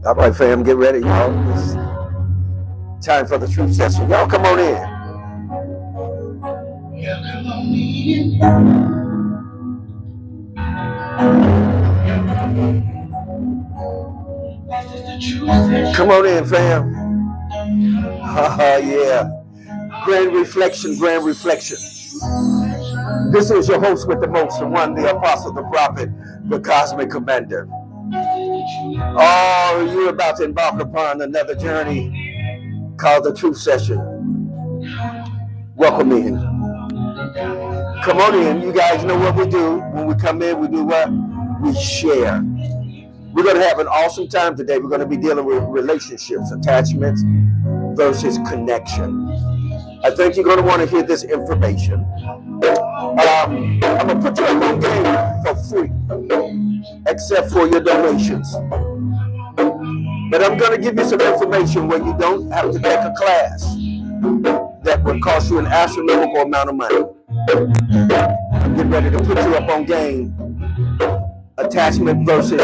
All right, fam, get ready, y'all. It's time for the truth session. Y'all come on in. Yeah, come on in. This is the truth session. Come on in, fam. Yeah. Grand reflection, grand reflection. This is your host with the most, the one, the apostle, the prophet, the cosmic commander. Oh, you're about to embark upon another journey called the truth session. Welcome in. Come on in. You guys know what we do. When we come in, we do what? We share. We're going to have an awesome time today. We're going to be dealing with relationships, attachments versus connection. I think you're going to want to hear this information. I'm going to put you up on game for free, except for your donations. But I'm going to give you some information where you don't have to take a class that would cost you an astronomical amount of money. I'm getting ready to put you up on game. Attachment versus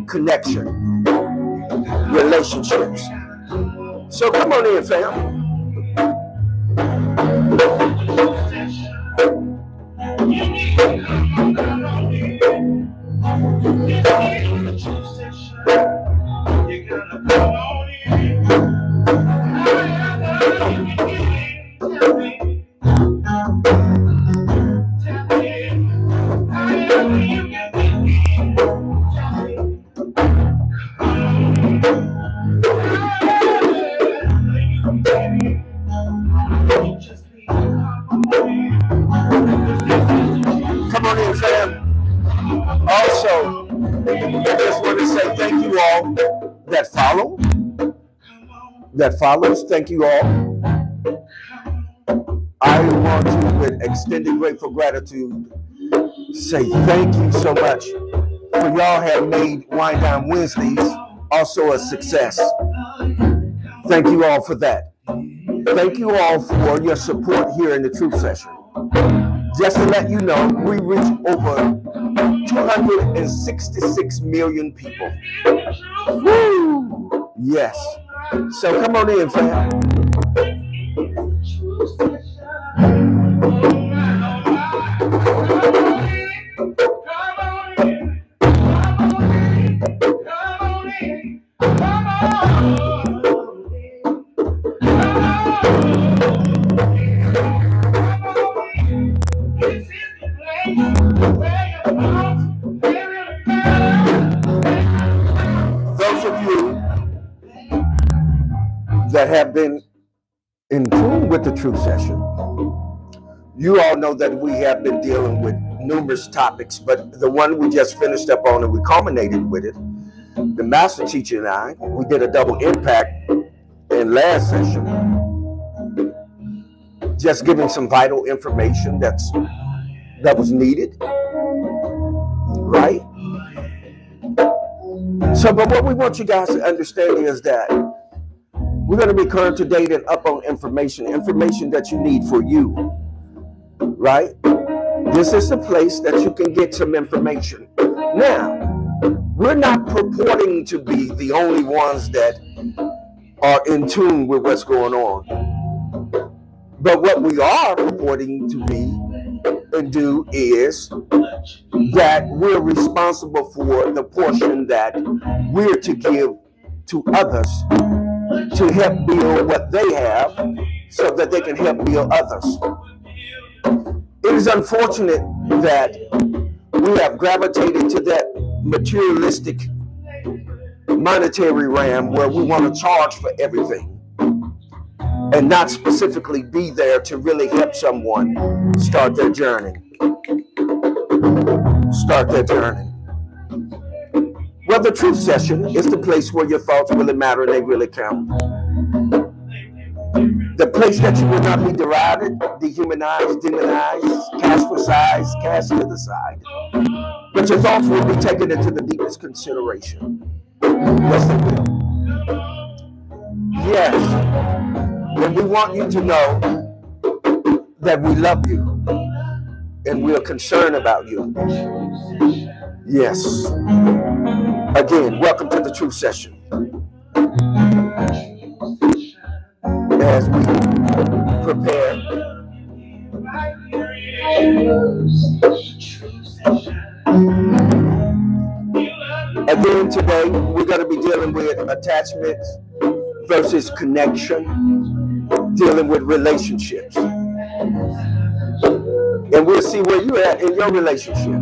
connection. Relationships. So come on in, fam. Come on in, fam. Also, I just want to say thank you all that follow, that follows. Thank you all. I want to, with extended grateful gratitude, say thank you so much for y'all have made Wind Down Wednesdays also a success. Thank you all for that. Thank you all for your support here in the Truth Session. Just to let you know, we reach over 266 million people. Woo! Yes. So come on in, fam. Those of you that have been in tune with the Truth Session, you all know that we have been dealing with numerous topics, but the one we just finished up on and we culminated with it, the master teacher and I, we did a double impact in last session, just giving some vital information that was needed, right? So, but what we want you guys to understand is that we're going to be current to date and up on information that you need for you, right? This is the place that you can get some information. Now, we're not purporting to be the only ones that are in tune with what's going on. But what we are purporting to be and do is that we're responsible for the portion that we're to give to others to help build what they have so that they can help build others. It is unfortunate that we have gravitated to that materialistic monetary realm where we want to charge for everything and not specifically be there to really help someone start their journey. Well, the Truth Session is the place where your thoughts really matter and they really count. The place that you will not be derided, dehumanized, demonized, cast to the side. But your thoughts will be taken into the deepest consideration. Yes, they will. Yes. And we want you to know that we love you and we are concerned about you. Yes. Again, welcome to the Truth Session. as we prepare. Again, today we're going to be dealing with attachments versus connection, dealing with relationships. And we'll see where you're at in your relationship.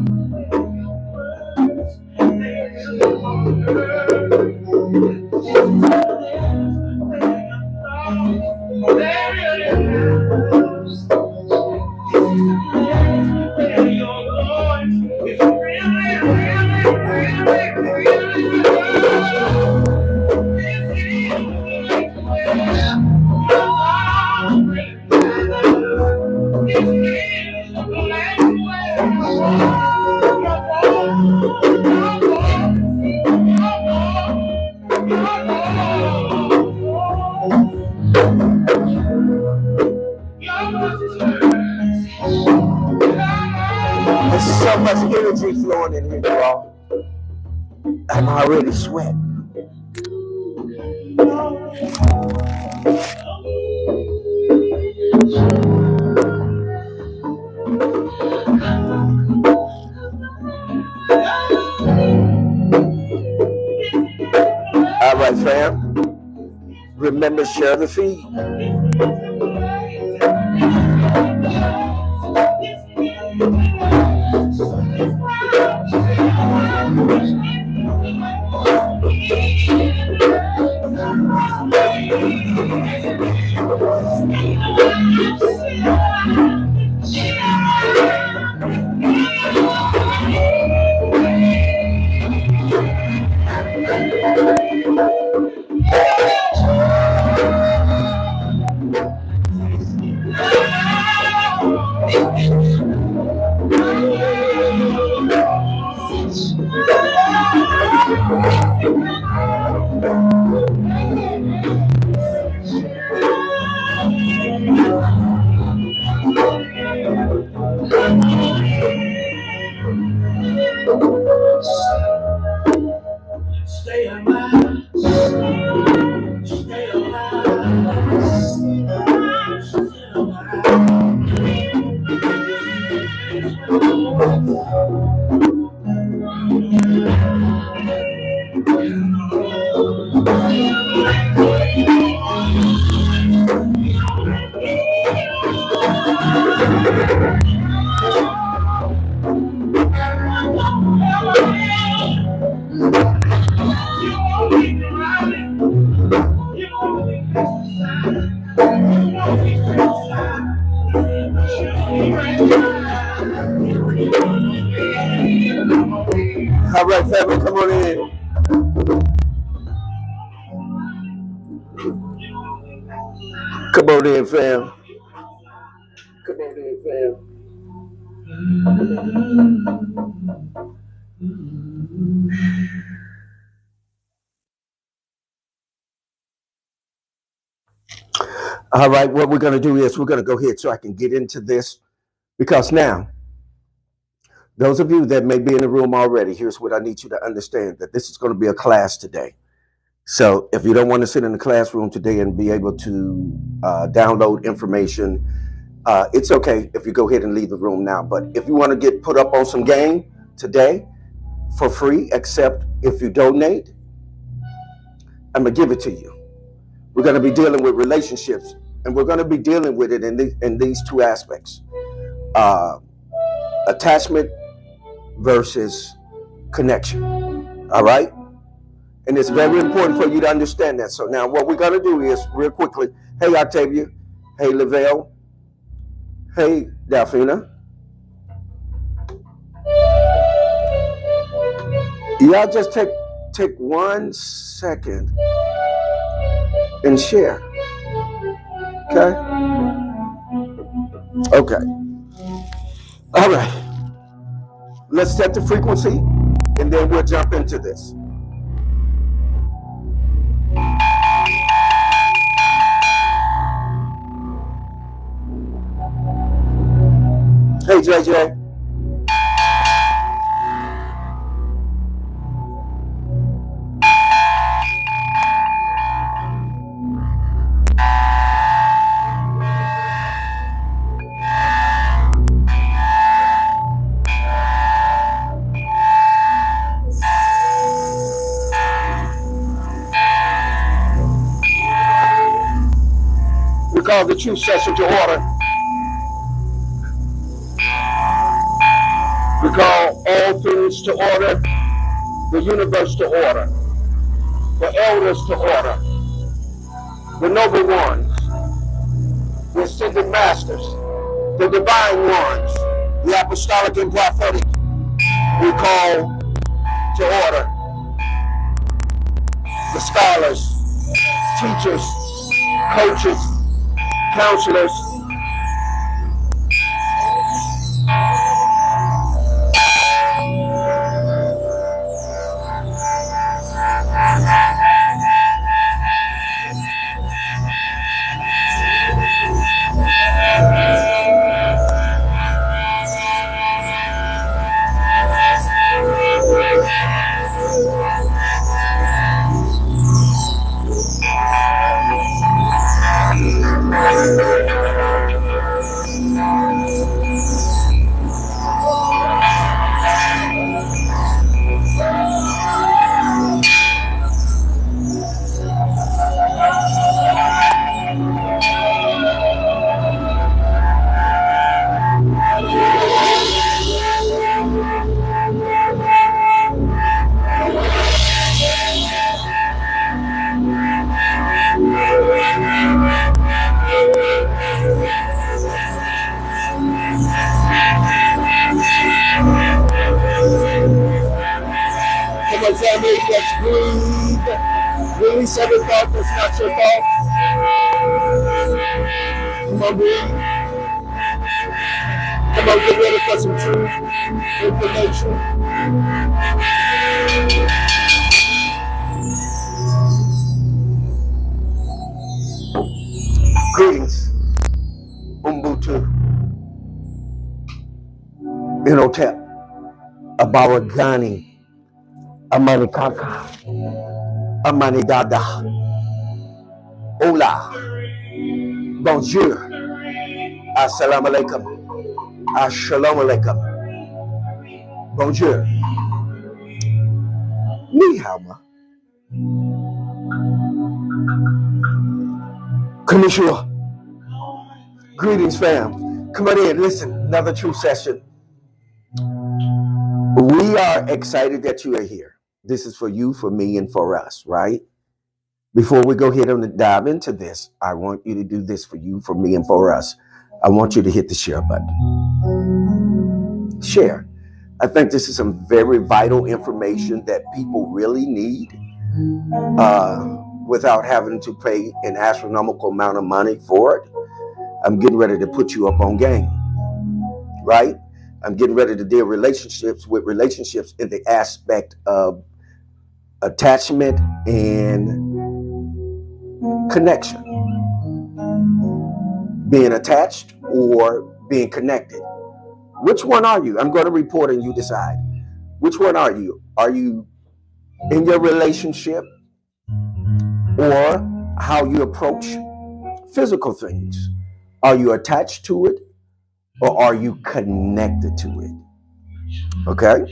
There's so much energy flowing in here, y'all. I'm already sweating. All right, fam. Remember, share the feed. Stay alive. Stay alive. Stay All right, family, come on in. Come on in, fam. Come on in, fam. All right, what we're going to do is we're going to go ahead so I can get into this, because now, those of you that may be in the room already, here's what I need you to understand, that this is going to be a class today. So if you don't want to sit in the classroom today and be able to download information, it's okay if you go ahead and leave the room now. But if you want to get put up on some game today for free, except if you donate, I'm going to give it to you. We're going to be dealing with relationships, and we're going to be dealing with it in these two aspects. Attachment versus connection. All right? And it's very important for you to understand that. So now what we're going to do is, real quickly, hey, Octavia. Hey, Lavelle. Hey, Delphina. Y'all just take 1 second and share. Okay? Okay. All right. Let's set the frequency, and then we'll jump into this. Hey, JJ. call the true session to order. We call all things to order, the universe to order, the elders to order, the noble ones, the ascended masters, the divine ones, the apostolic and prophetic. We call to order the scholars, teachers, coaches, counselors. Come on, tell me, let's breathe. Release every thought that's not your thought. Come on, breathe. Come on, get ready for some truth, information. Greetings, Ubuntu, Inotep, Abaragani, Amani Kaka, Amani Dada, Hola, Bonjour, Assalamu alaikum, Assalamu alaikum, Bonjour, Ni hao ma, Konnichiwa. Greetings, fam. Come on in, listen, another true session. We are excited that you are here. This is for you, for me, and for us, right? Before we go ahead and dive into this, I want you to do this for you, for me, and for us. I want you to hit the share button. Share. I think this is some very vital information that people really need without having to pay an astronomical amount of money for it. I'm getting ready to put you up on game, right? I'm getting ready to deal with relationships in the aspect of attachment and connection. Being attached or being connected. Which one are you? I'm going to report and you decide. Which one are you? Are you in your relationship or how you approach physical things? Are you attached to it or are you connected to it? Okay?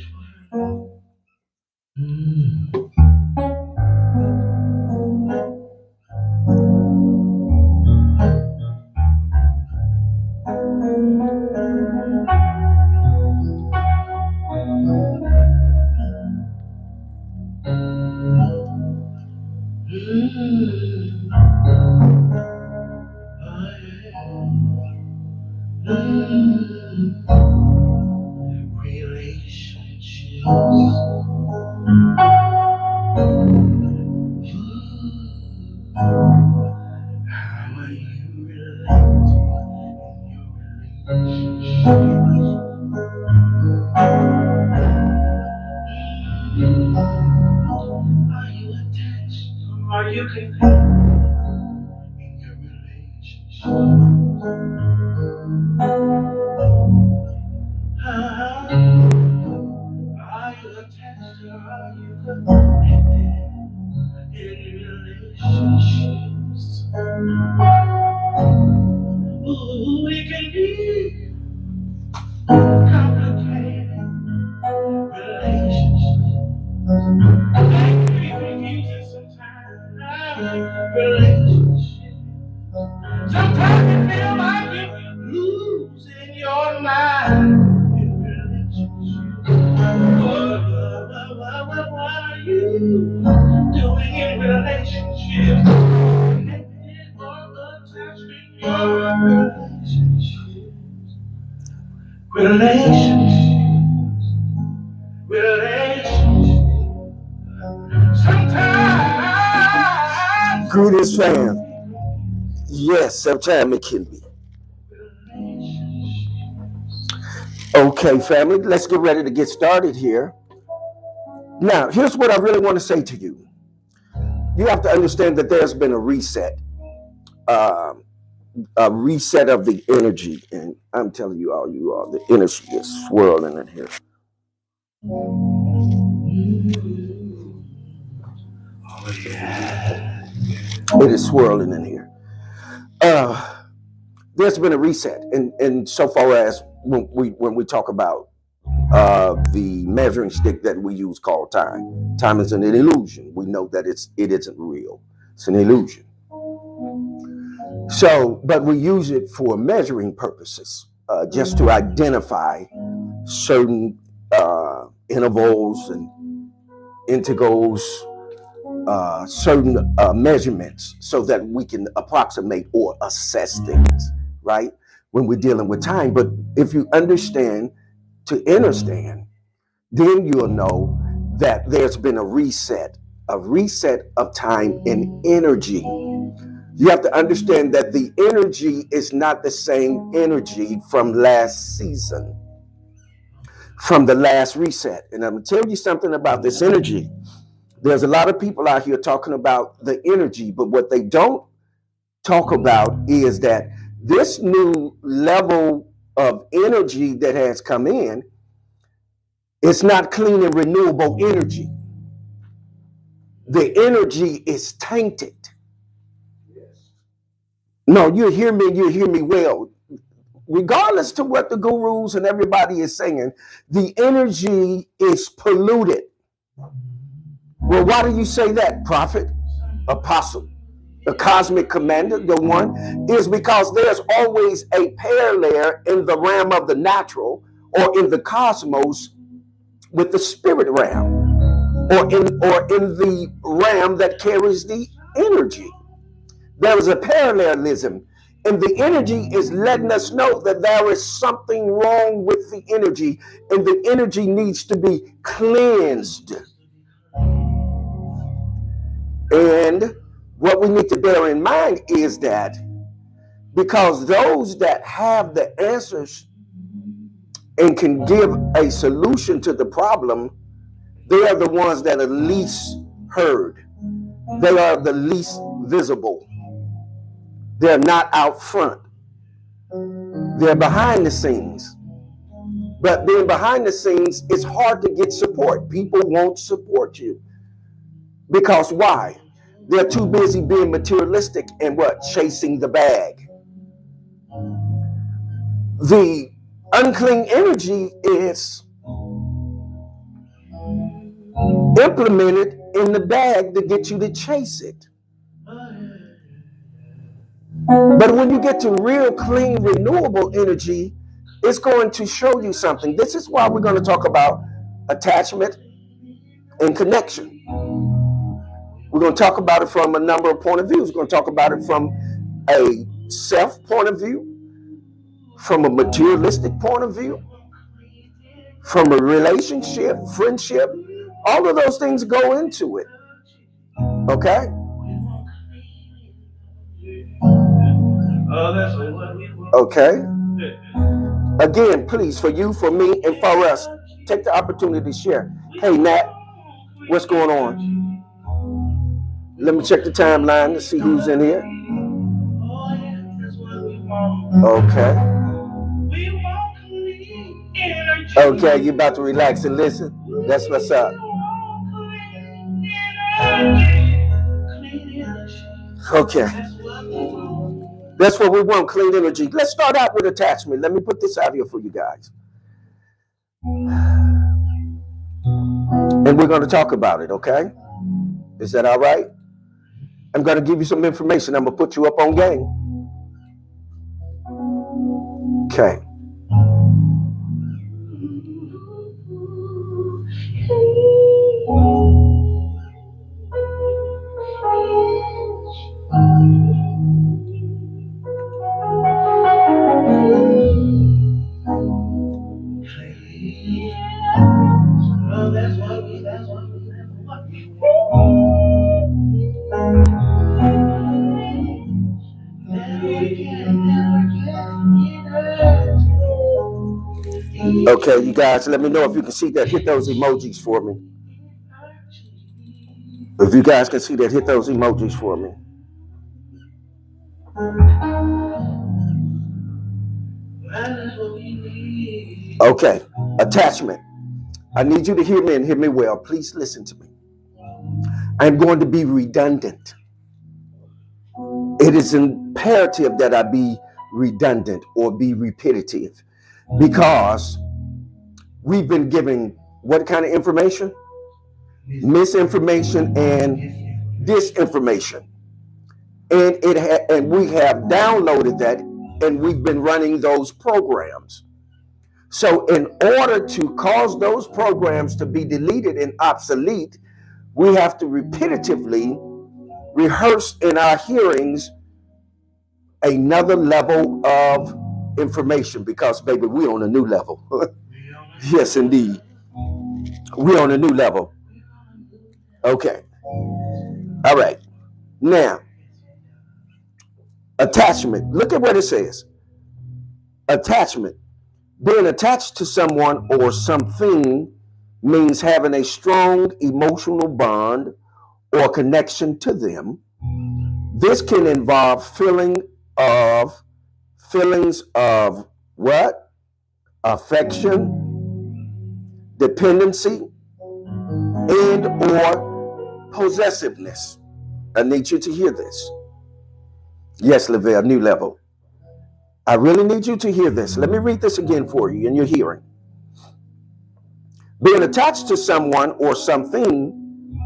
you doing in relationships? Connected or attached in your relationships. Sometimes. Greetings, fam. Yes, sometimes it can be. Okay, family, let's get ready to get started here. Now, here's what I really want to say to you. You have to understand that there's been a reset of the energy. And I'm telling you all, the energy is swirling in here. Oh, yeah. It is swirling in here. There's been a reset. And so far as when we talk about the measuring stick that we use called time. Time is an illusion. We know that it isn't real. It's an illusion. So, but we use it for measuring purposes, just to identify certain intervals and integrals, certain measurements, so that we can approximate or assess things, right? When we're dealing with time. But if you understand, then you'll know that there's been a reset of time and energy. You have to understand that the energy is not the same energy from last season, from the last reset. And I'm going to tell you something about this energy. There's a lot of people out here talking about the energy, but what they don't talk about is that this new level of energy that has come in, it's not clean and renewable energy. The energy is tainted. No, you hear me well. Regardless to what the gurus and everybody is saying, the energy is polluted. Well, why do you say that, prophet, apostle, the cosmic commander, the one? Is because there's always a parallel in the realm of the natural or in the cosmos with the spirit realm, or in the realm that carries the energy. There is a parallelism, and the energy is letting us know that there is something wrong with the energy, and the energy needs to be cleansed. And what we need to bear in mind is that because those that have the answers and can give a solution to the problem, they are the ones that are least heard. They are the least visible. They're not out front. They're behind the scenes. But being behind the scenes, it's hard to get support. People won't support you. Because why? They're too busy being materialistic and what? Chasing the bag. The unclean energy is implemented in the bag to get you to chase it. But when you get to real clean renewable energy, it's going to show you something. This is why we're going to talk about attachment and connection. We're going to talk about it from a number of point of views. We're going to talk about it from a self point of view, from a materialistic point of view, from a relationship, friendship. All of those things go into it. Okay? Okay. Again, please, for you, for me, and for us, take the opportunity to share. Hey, Nat, what's going on? Let me check the timeline to see who's in here. Okay. Okay, you about to relax and listen? That's what's up. Okay. That's what we want, clean energy. Let's start out with attachment. Let me put this out here for you guys. And we're going to talk about it, okay? Is that all right? I'm going to give you some information. I'm going to put you up on game. Okay. Okay, you guys, let me know if you can see that. Hit those emojis for me. If you guys can see that, hit those emojis for me. Okay, attachment. I need you to hear me and hear me well. Please listen to me. I'm going to be redundant. It is imperative that I be redundant or be repetitive because we've been giving what kind of information? Misinformation and disinformation. And we have downloaded that and we've been running those programs. So in order to cause those programs to be deleted and obsolete, we have to repetitively rehearse in our hearings another level of information because, baby, we're on a new level. Yes, indeed. We're on a new level. Okay. All right. Now, attachment. Look at what it says. Attachment. Being attached to someone or something means having a strong emotional bond or connection to them. This can involve feelings of what? Affection, dependency, and or possessiveness. I need you to hear this. Yes, Lavelle, new level. I really need you to hear this. Let me read this again for you in your hearing. Being attached to someone or something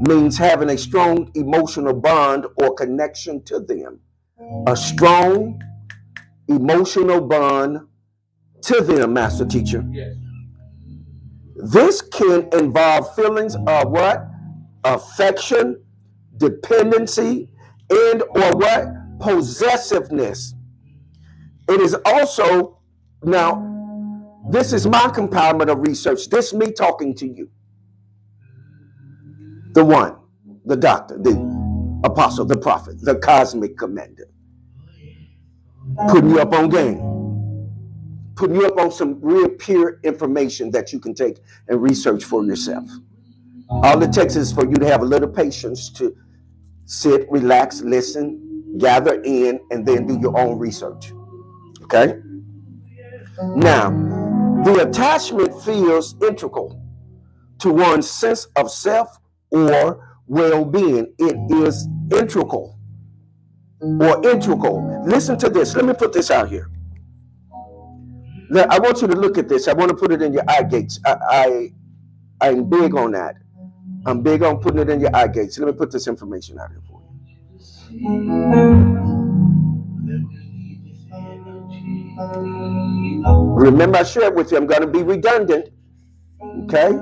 means having a strong emotional bond or connection to them. A strong emotional bond to them, master teacher. Yes. This can involve feelings of what? Affection, dependency, and or what? Possessiveness. It is also, now, this is my compilement of research. This is me talking to you. The one, the doctor, the apostle, the prophet, the cosmic commander. Putting you up on game. Putting you up on some real pure information that you can take and research for yourself. All it takes is for you to have a little patience to sit, relax, listen, gather in, and then do your own research. Okay? Now, the attachment feels integral to one's sense of self or well-being. It is integral or integral. Listen to this. Let me put this out here. Now, I want you to look at this. I want to put it in your eye gates. I'm big on that. I'm big on putting it in your eye gates. Let me put this information out here for you. Remember, I shared with you, I'm going to be redundant. Okay?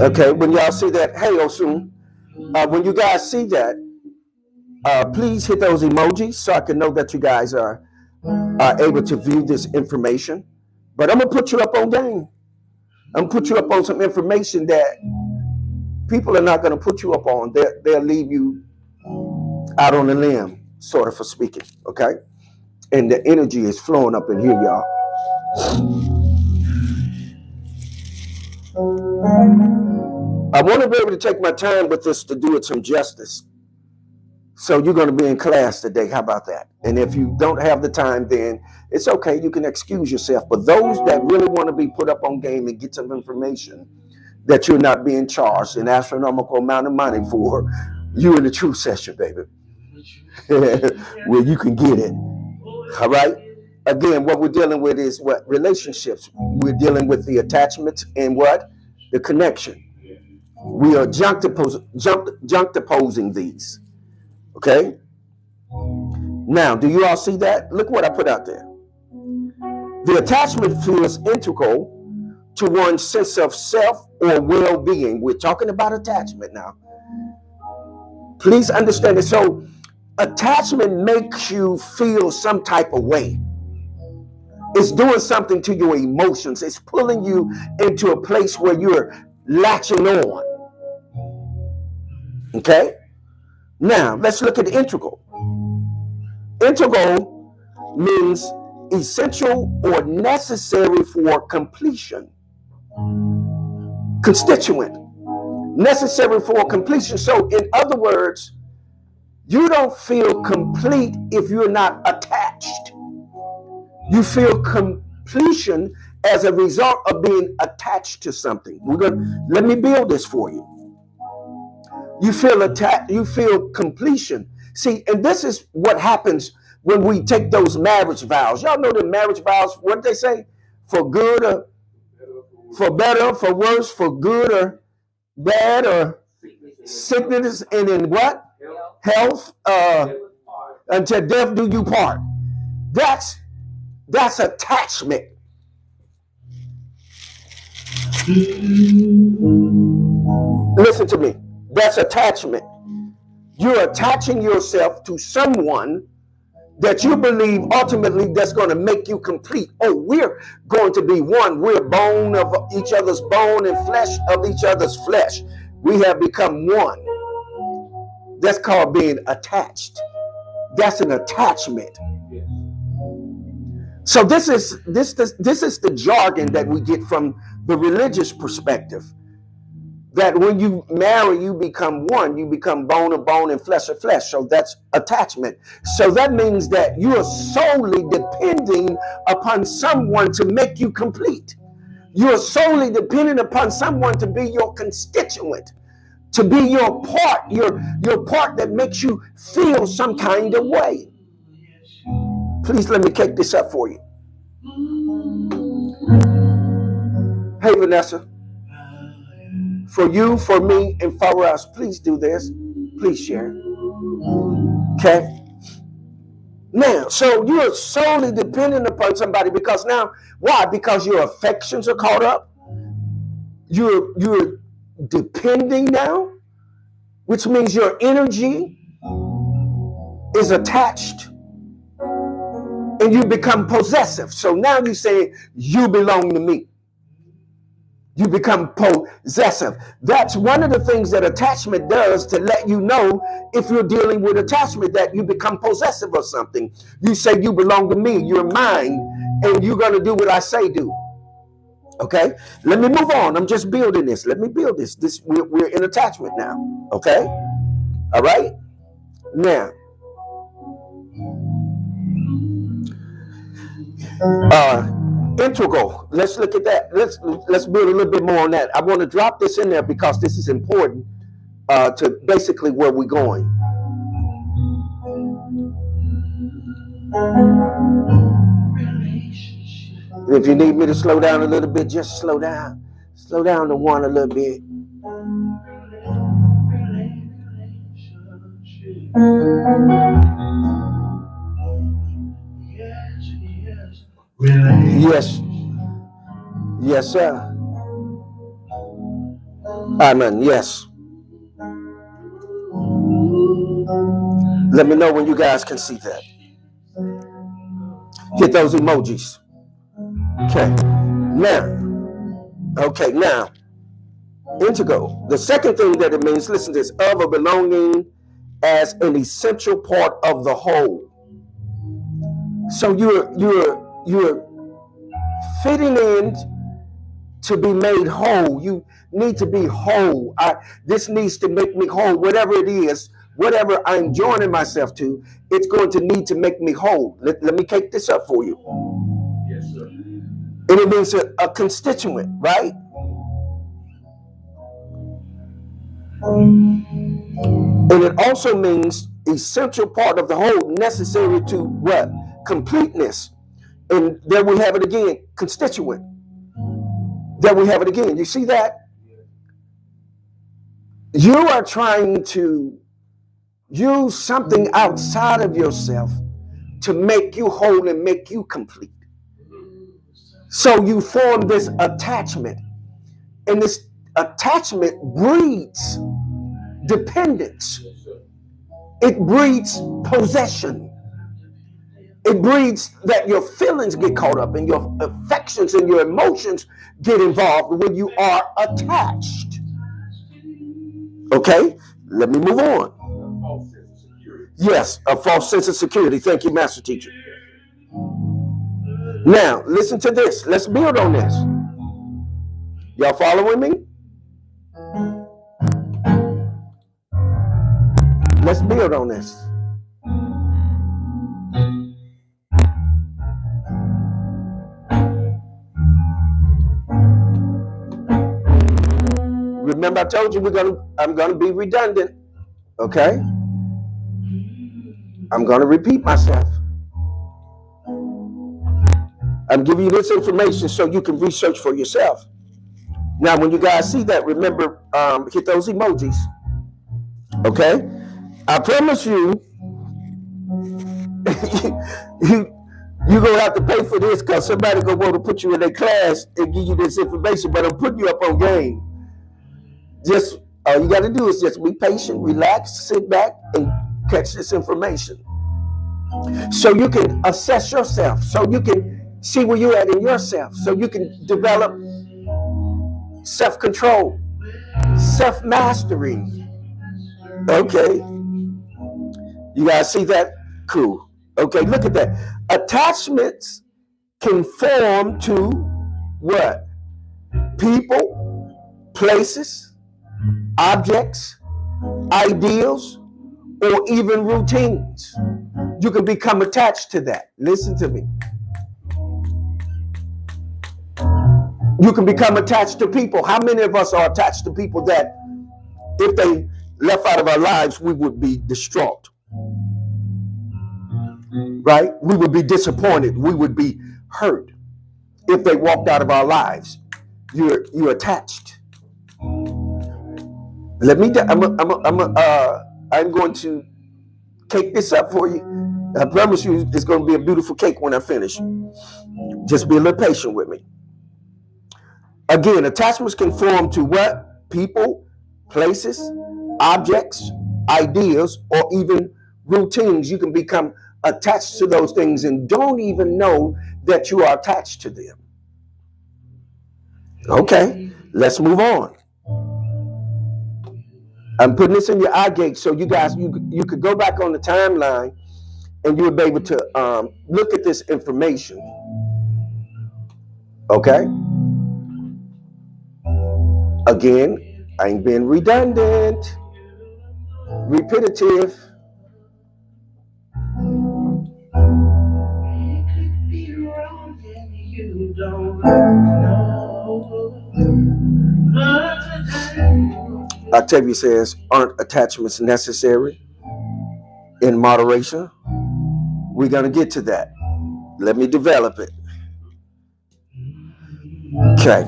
Okay, when y'all see that, hey, Osun, when you guys see that, please hit those emojis so I can know that you guys are able to view this information. But I'm going to put you up on game. I'm going to put you up on some information that people are not going to put you up on. They'll leave you out on the limb, sort of, for speaking, okay? And the energy is flowing up in here, y'all. I want to be able to take my time with this to do it some justice. So you're going to be in class today. How about that? And if you don't have the time, then it's okay. You can excuse yourself. But those that really want to be put up on game and get some information that you're not being charged an astronomical amount of money for, you're in the true session, baby. Where you can get it. All right? Again, what we're dealing with is what? Relationships. We're dealing with the attachments and what? The connection. We are juxtaposing these. Okay? Now, do you all see that? Look what I put out there. The attachment feels integral to one's sense of self or well-being. We're talking about attachment now. Please understand it. So, attachment makes you feel some type of way. It's doing something to your emotions. It's pulling you into a place where you're latching on. Okay? Now, let's look at integral. Integral means essential or necessary for completion. Constituent, necessary for completion. So, in other words, you don't feel complete if you're not attached. You feel completion as a result of being attached to something. Let me build this for you. You feel attached, you feel completion. See, and this is what happens when we take those marriage vows. Y'all know the marriage vows, what they say? For good or for better, for worse, for good or bad, or sickness, and in what? Health, until death do you part. That's attachment. Listen to me. That's attachment. You're attaching yourself to someone that you believe ultimately that's going to make you complete. Oh, we're going to be one. We're bone of each other's bone and flesh of each other's flesh. We have become one. That's called being attached. That's an attachment. So this is the jargon that we get from the religious perspective. That when you marry, you become one. You become bone of bone and flesh of flesh. So that's attachment. So that means that you are solely depending upon someone to make you complete. You are solely dependent upon someone to be your constituent, to be your part, your part that makes you feel some kind of way. Please let me kick this up for you. Hey, Vanessa. For you, for me, and for us, please do this. Please share. Okay? Now, so you are solely dependent upon somebody because now, why? Because your affections are caught up. You're depending now, which means your energy is attached and you become possessive. So now you say, you belong to me. You become possessive. That's one of the things that attachment does to let you know if you're dealing with attachment, that you become possessive of something. You say, you belong to me, you're mine, and you're going to do what I say do. Okay? Let me move on. I'm just building this. Let me build this. We're in attachment now. Okay? All right? Now, integral. Let's look at that. Let's build a little bit more on that. I want to drop this in there because this is important to basically where we're going. If you need me to slow down a little bit, just slow down. Slow down to one a little bit. Yes. Yes, sir. Amen. Yes. Let me know when you guys can see that. Hit those emojis. Okay. Now, integral. The second thing that it means, listen to this, of or belonging as an essential part of the whole. So you're fitting in to be made whole. You need to be whole. This needs to make me whole. Whatever it is, whatever I'm joining myself to, it's going to need to make me whole. Let me take this up for you. Yes, sir. And it means a constituent, right? And it also means essential part of the whole, necessary to what? Completeness. And there we have it again, constituent. There we have it again. You see that? You are trying to use something outside of yourself to make you whole and make you complete. So you form this attachment. And this attachment breeds dependence. It breeds possession. It breeds that your feelings get caught up and your affections and your emotions get involved when you are attached. Okay, let me move on. Yes, a false sense of security. Thank you, Master Teacher. Now, listen to this. Let's build on this. Y'all following me? Let's build on this. Remember, I told you I'm gonna be redundant. Okay? I'm gonna repeat myself. I'm giving you this information so you can research for yourself. Now, when you guys see that, remember, hit those emojis. Okay? I promise you, you're going to have to pay for this because somebody going to want to put you in their class and give you this information, but I'm putting you up on game. Just all you got to do is just be patient, relax, sit back, and catch this information. So you can assess yourself, so you can see where you're at in yourself, so you can develop self-control, self-mastery. Okay. You guys see that? Cool. Okay, look at that. Attachments can form to what? People, places, objects, ideals, or even routines. You can become attached to that. Listen to me. You can become attached to people. How many of us are attached to people that if they left out of our lives, we would be distraught? Right? We would be disappointed. We would be hurt if they walked out of our lives. You're attached. Let me. I'm going to cake this up for you. I promise you, it's going to be a beautiful cake when I finish. Just be a little patient with me. Again, attachments can form to what? People, places, objects, ideas, or even routines. You can become attached to those things and don't even know that you are attached to them. Okay, let's move on. I'm putting this in your eye gate so you guys, you could go back on the timeline and you would be able to look at this information. Okay? Again, I ain't being redundant, repetitive. Octavia says, aren't attachments necessary in moderation? We're going to get to that. Let me develop it. Okay.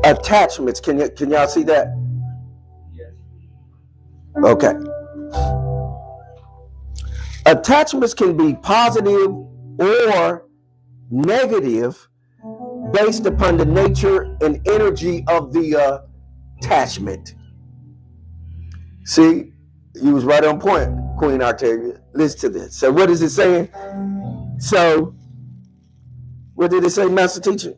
Attachments, can y'all see that? Okay. Attachments can be positive or negative based upon the nature and energy of the attachment. See, you was right on point, Queen Octavia. Listen to this. So what is it saying? So what did it say, Master Teacher?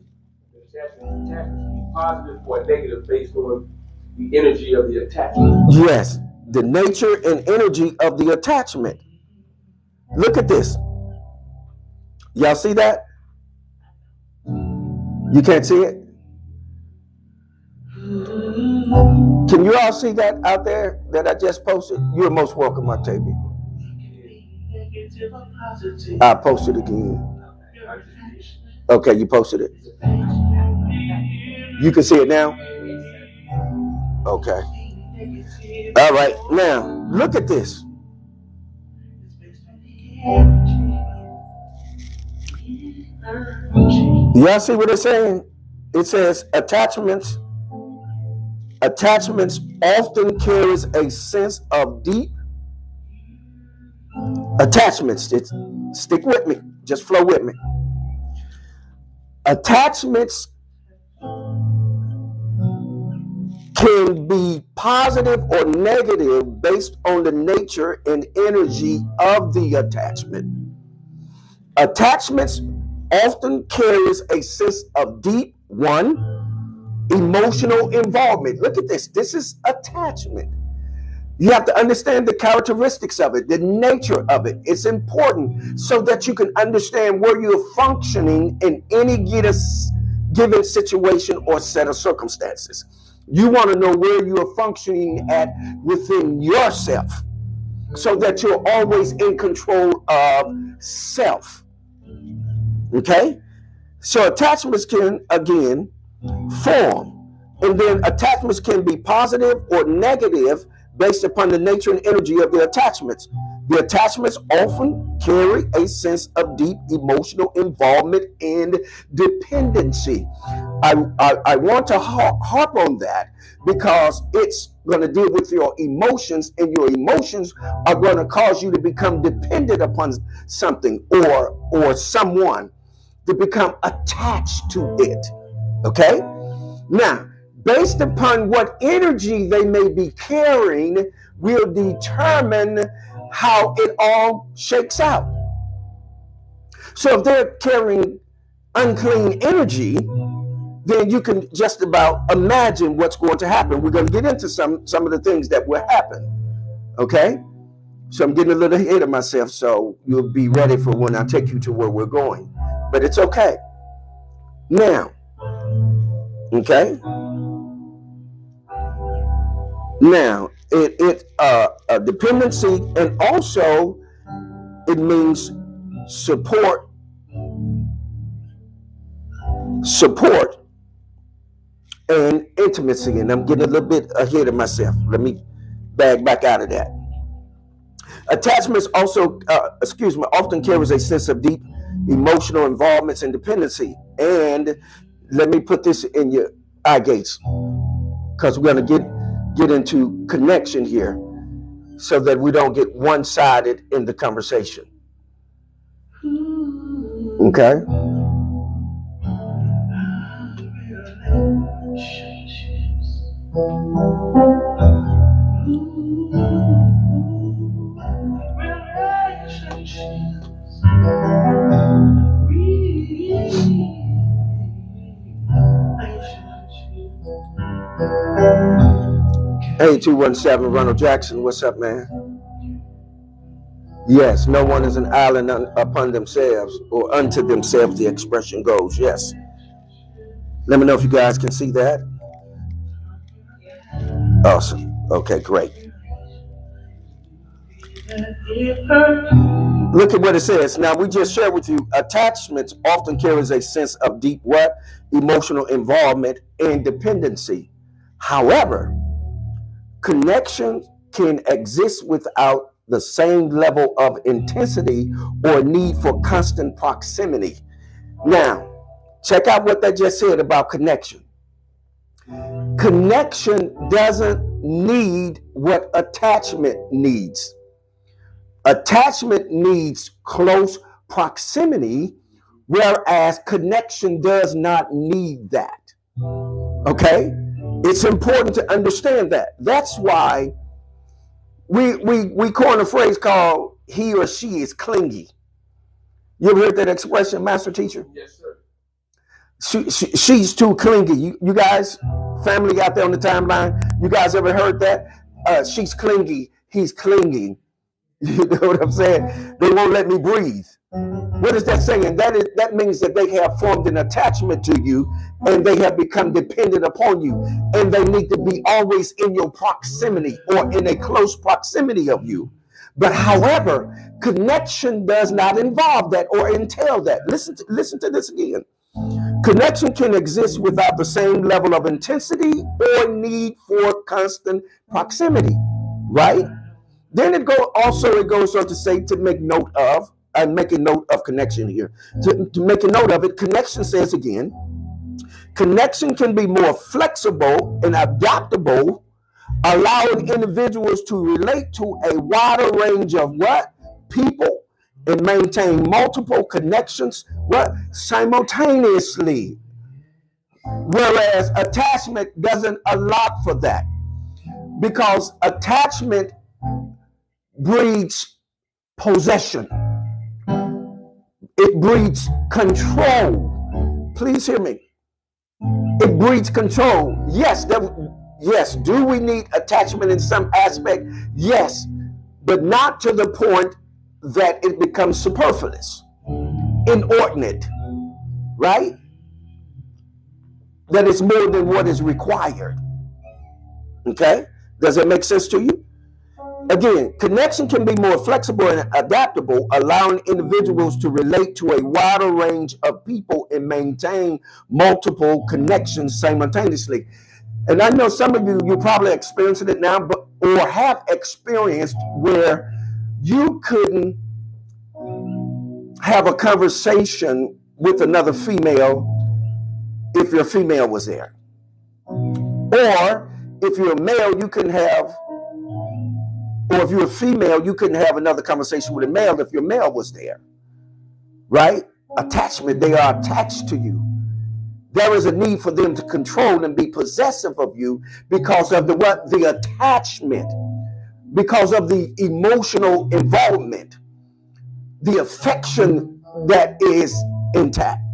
Attachments can be positive or negative based on the energy of the attachment. Yes, the nature and energy of the attachment. Look at this. Y'all see that? You can't see it? Can you all see that out there that I just posted? You're most welcome, Octavia. I posted again. Okay, you posted it. You can see it now? Okay. All right, now look at this. Y'all see what it's saying? It says attachments often carries a sense of deep attachments. Stick with me. Just flow with me. Attachments can be positive or negative based on the nature and energy of the attachment. Attachments often carries a sense of deep, emotional involvement. Look at this. This is attachment. You have to understand the characteristics of it, the nature of it. It's important so that you can understand where you're functioning in any given situation or set of circumstances. You want to know where you are functioning at within yourself so that you're always in control of self. Okay? So attachments can, again, form. And then attachments can be positive or negative based upon the nature and energy of the attachments. The attachments often carry a sense of deep emotional involvement and dependency. I want to harp on that because it's going to deal with your emotions, and your emotions are going to cause you to become dependent upon something or someone, to become attached to it. Okay? Now, based upon what energy they may be carrying will determine how it all shakes out. So if they're carrying unclean energy, then you can just about imagine what's going to happen. We're going to get into some of the things that will happen. Okay? So I'm getting a little ahead of myself, so you'll be ready for when I take you to where we're going. But it's okay. Now, okay? Now, a dependency, and also it means support, and intimacy. And I'm getting a little bit ahead of myself. Let me back out of that. Attachments also, often carries a sense of deep emotional involvements and dependency. And let me put this in your eye gates, because we're going to get into connection here so that we don't get one-sided in the conversation. Okay? Hey, 217 Ronald Jackson, what's up, man? Yes, no one is an island upon themselves, or unto themselves, the expression goes. Yes. Let me know if you guys can see that. Awesome. Okay, great. Look at what it says. Now, we just shared with you, attachments often carries a sense of deep emotional involvement and dependency. However, connection can exist without the same level of intensity or need for constant proximity. Now, check out what that just said about connection. Connection doesn't need what attachment needs. Attachment needs close proximity, whereas connection does not need that. Okay? It's important to understand that. That's why we coin a phrase called he or she is clingy. You ever heard that expression, Master Teacher? Yes, sir. She's too clingy. You guys, family out there on the timeline, you guys ever heard that? She's clingy. He's clinging. You know what I'm saying? They won't let me breathe. What is that saying? That means that they have formed an attachment to you, and they have become dependent upon you, and they need to be always in your proximity or in a close proximity of you. But however, connection does not involve that or entail that. Listen to this again. Connection can exist without the same level of intensity or need for constant proximity, right? Then it goes on to say to make note of, make a note of connection here. To make a note of it, connection says again, connection can be more flexible and adaptable, allowing individuals to relate to a wider range of people, and maintain multiple connections simultaneously. Whereas attachment doesn't allow for that, because attachment breeds possession. It breeds control. Please hear me. It breeds control. Yes, yes. Do we need attachment in some aspect? Yes, but not to the point that it becomes superfluous, inordinate, right? That it's more than what is required. Okay? Does it make sense to you? Again, connection can be more flexible and adaptable, allowing individuals to relate to a wider range of people and maintain multiple connections simultaneously. And I know some of you probably experiencing it now, but or have experienced where you couldn't have a conversation with another female if your female was there. Or if you're a male, you couldn't have, or if you're a female, you couldn't have another conversation with a male if your male was there. Right? Attachment, they are attached to you. There is a need for them to control and be possessive of you because of the what? The attachment, because of the emotional involvement, the affection that is intact,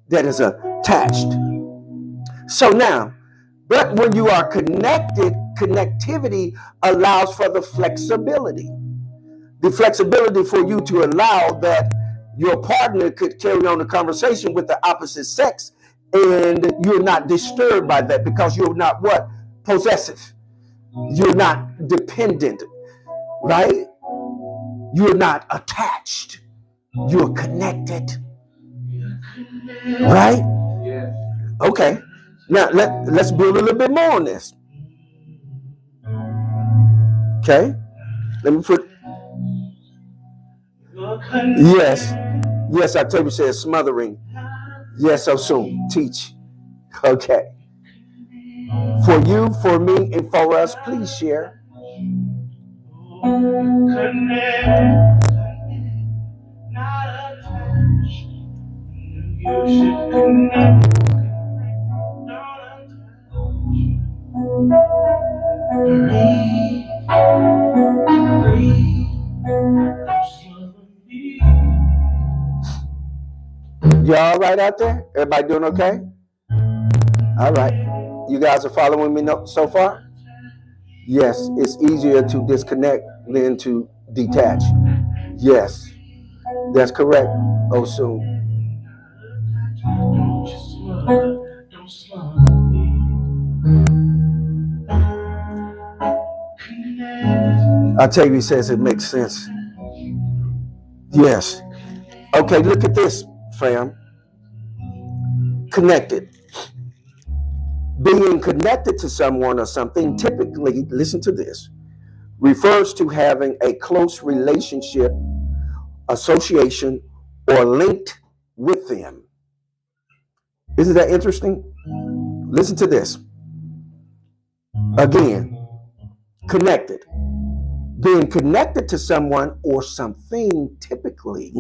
that is attached. So now, but when you are connected, connectivity allows for the flexibility. The flexibility for you to allow that your partner could carry on a conversation with the opposite sex, and you're not disturbed by that because you're not what? Possessive. You're not dependent, right? You're not attached. You're connected. Right? Yes. Okay. Now let's build a little bit more on this. Okay. Let me put. Yes. Yes, Octavia says smothering. Yes, so soon. Teach. Okay. For you, for me, and for us, please share. You should connect. You all right out there? Everybody doing okay? All right. You guys are following me so far? Yes, it's easier to disconnect than to detach. Yes, that's correct. Oh, soon. Octavia says it makes sense. Yes. Okay, look at this, fam. Connected. Being connected to someone or something typically, listen to this, refers to having a close relationship, association, or linked with them. Isn't that interesting? Listen to this. Again, connected. Being connected to someone or something typically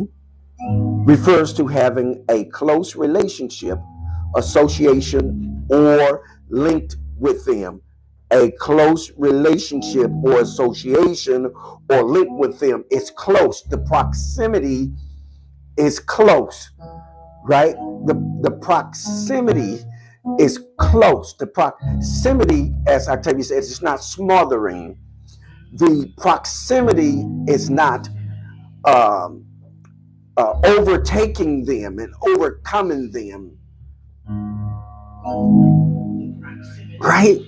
refers to having a close relationship, association, or linked with them. A close relationship or association or link with them. It's close. The proximity is close, right? The proximity is close. The proximity, as Octavia says, it's not smothering. The proximity is not overtaking them and overcoming them. Right?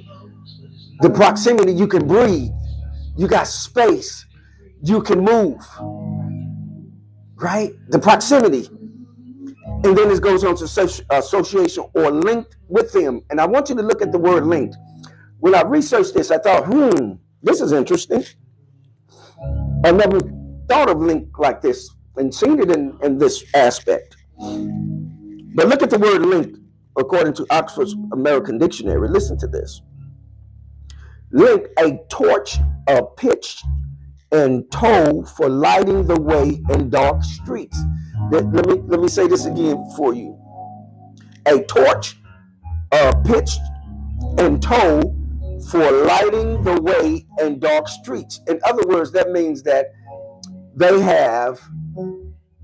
The proximity, you can breathe. You got space. You can move. Right? The proximity. And then it goes on to association or linked with them. And I want you to look at the word linked. When I researched this, I thought, this is interesting. I never thought of link like this and seen it in this aspect. But look at the word linked according to Oxford's American Dictionary. Listen to this. Link, a torch, a pitch, and tow for lighting the way in dark streets. Let me say this again for you. A torch, pitched and tow for lighting the way in dark streets. In other words, that means that they have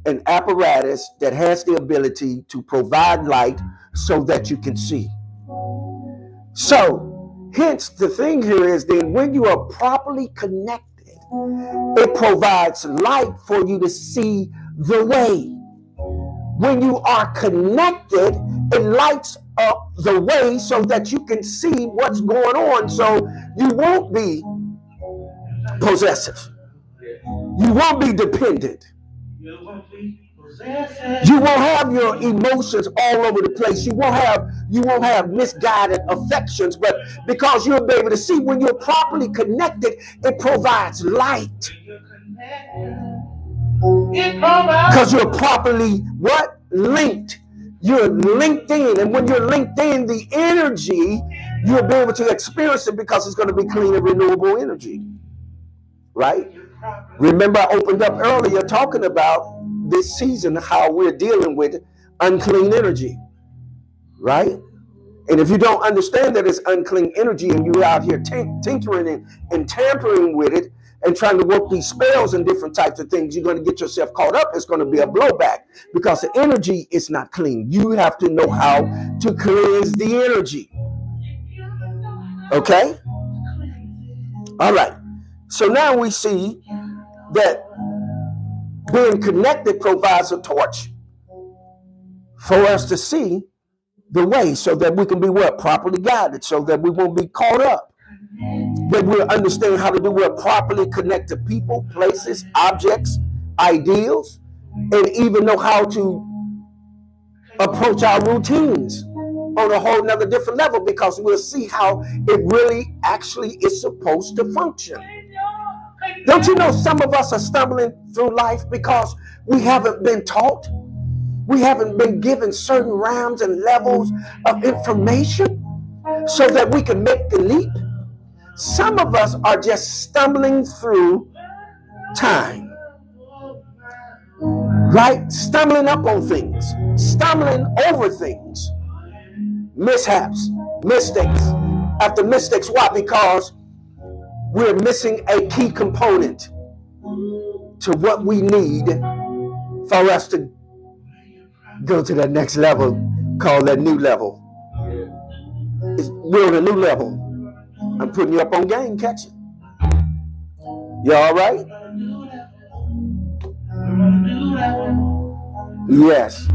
an apparatus that has the ability to provide light so that you can see. So, hence, the thing here is then when you are properly connected, it provides light for you to see the way. When you are connected, it lights up the way so that you can see what's going on, so you won't be possessive. You won't be dependent. You won't have your emotions all over the place. You won't have misguided affections, but because you'll be able to see when you're properly connected, it provides light. Because you're properly what? Linked. You're linked in. And when you're linked in, the energy, you'll be able to experience it because it's going to be clean and renewable energy. Right? Remember, I opened up earlier talking about this season, how we're dealing with unclean energy. Right? And if you don't understand that it's unclean energy and you're out here tinkering and tampering with it, and trying to work these spells and different types of things, you're going to get yourself caught up. It's going to be a blowback because the energy is not clean. You have to know how to cleanse the energy. Okay? All right. So now we see that being connected provides a torch for us to see the way so that we can be what? Properly guided, so that we won't be caught up. That we'll understand how to do what? Properly connect to people, places, objects, ideals, and even know how to approach our routines on a whole nother different level, because we'll see how it really actually is supposed to function. Don't you know some of us are stumbling through life because we haven't been taught? We haven't been given certain rounds and levels of information so that we can make the leap. Some of us are just stumbling through time, right? Stumbling up on things, stumbling over things, mishaps, mistakes after mistakes. Why? Because we're missing a key component to what we need for us to go to that next level, called that new level. We're on a new level. I'm putting you up on game, catch it. You all right? Yes.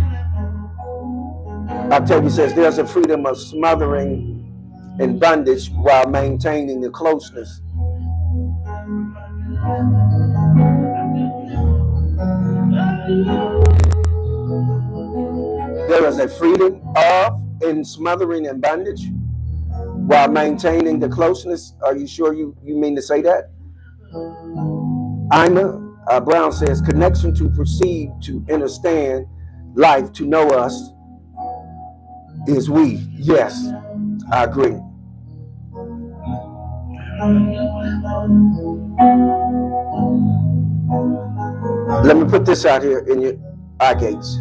Octavia says there's a freedom of smothering and bondage while maintaining the closeness. There is a freedom of in smothering and bondage while maintaining the closeness. Are you sure you mean to say that? Ima Brown says connection to perceive, to understand life, to know us is we. Yes, I agree. Let me put this out here in your eye gates.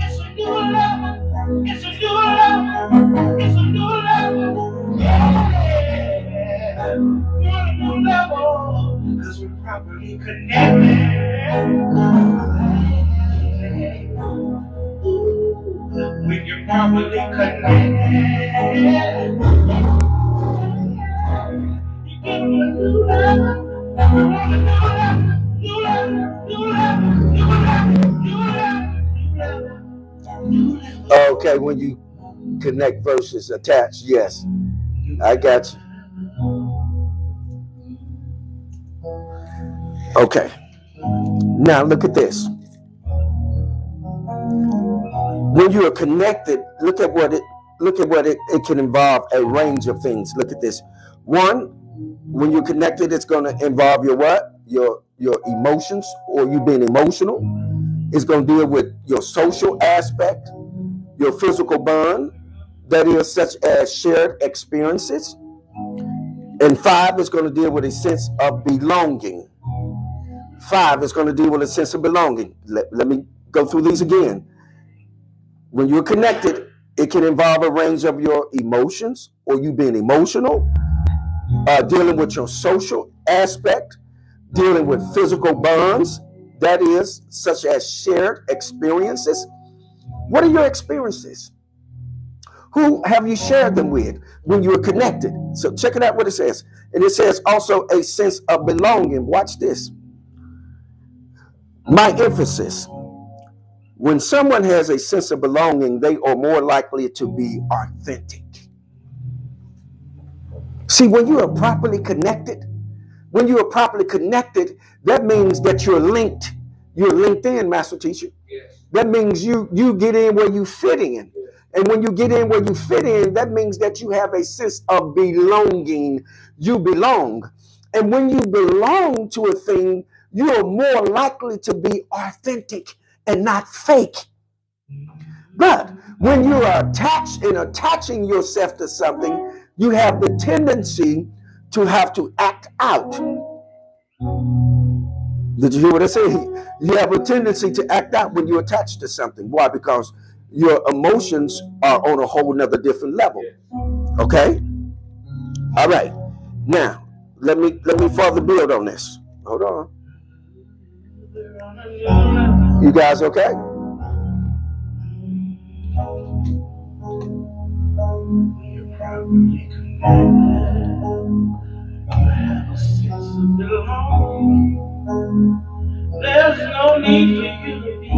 It's a new level. It's a new level. Yeah. We're on a new level because we're properly connected. When you're properly connected, you get on a new level. We're on a new level. New level. New level. New level. New level. New level. Okay, when you connect versus attach, yes, I got you. Okay, now look at this. When you are connected, look at what it can involve a range of things. Look at this. One, when you're connected, it's going to involve your what? Your emotions, or you being emotional. It's going to deal with your social aspect, your physical bond, that is such as shared experiences. And 5 is going to deal with a sense of belonging. 5 is going to deal with a sense of belonging. Let me go through these again. When you're connected, it can involve a range of your emotions or you being emotional, dealing with your social aspect, dealing with physical bonds, that is, such as shared experiences. What are your experiences? Who have you shared them with when you are connected? So check it out what it says. And it says also a sense of belonging. Watch this. My emphasis. When someone has a sense of belonging, they are more likely to be authentic. See, when you are properly connected, that means that you're linked. You're linked in, Master Teacher. Yes. That means you get in where you fit in. And when you get in where you fit in, that means that you have a sense of belonging. You belong. And when you belong to a thing, you are more likely to be authentic and not fake. But when you are attached and attaching yourself to something, you have the tendency to have to act out. Did you hear what I said? You have a tendency to act out when you're attached to something. Why? Because your emotions are on a whole nother different level. Okay? All right. Now, let me further build on this. Hold on. You guys okay? There's no need for you to be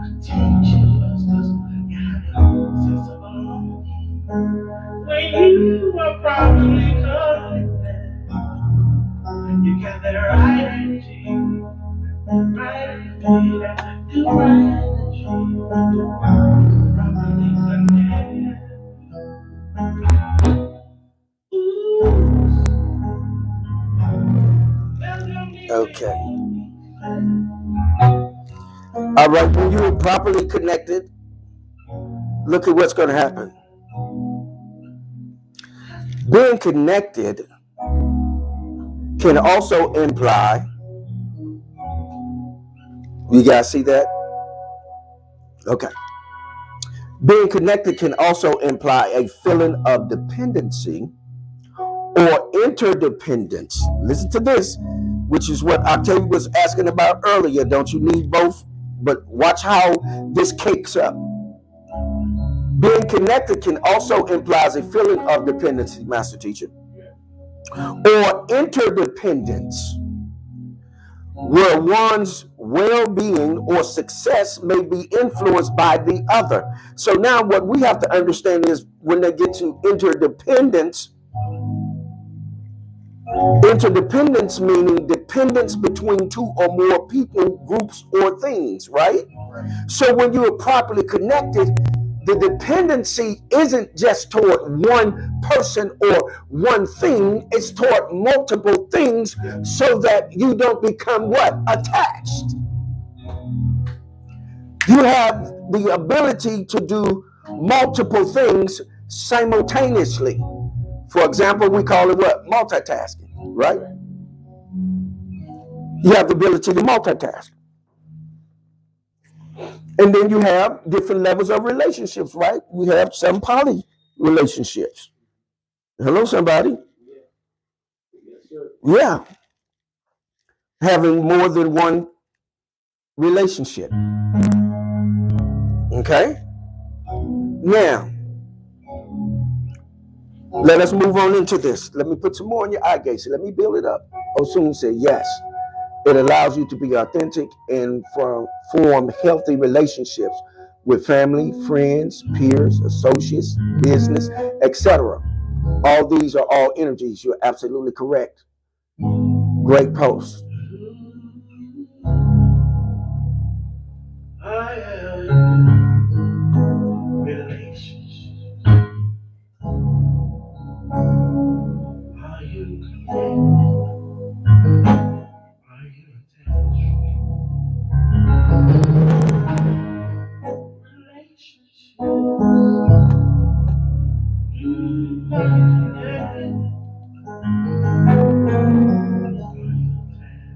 contentious, cause you have a sense of belonging. When you are properly connected, you got the right energy, right energy, the right energy, properly connected. Okay. All right. When you're properly connected, look at what's going to happen. Being connected can also imply, you guys see that? Okay. Being connected can also imply a feeling of dependency or interdependence. Listen to this, which is what Octavia was asking about earlier. Don't you need both? But watch how this cakes up. Being connected can also imply a feeling of dependency, Master Teacher, or interdependence, where one's well-being or success may be influenced by the other. So now what we have to understand is when they get to interdependence meaning dependence between two or more people, groups, or things, right? So when you are properly connected, the dependency isn't just toward one person or one thing, it's toward multiple things so that you don't become what? Attached. You have the ability to do multiple things simultaneously. For example, we call it what? Multitasking, right? You have the ability to multitask. And then you have different levels of relationships, right? We have some poly relationships. Hello, somebody. Yeah. Having more than one relationship. Okay? Now, let us move on into this. Let me put some more in your eye gates. Let me build it up. Osun said, yes. It allows you to be authentic and form healthy relationships with family, friends, peers, associates, business, etc. All these are all energies. You're absolutely correct. Great post. I have relationships. Are you connected? Are you attached? Relationships. Are you connected? Are you attached?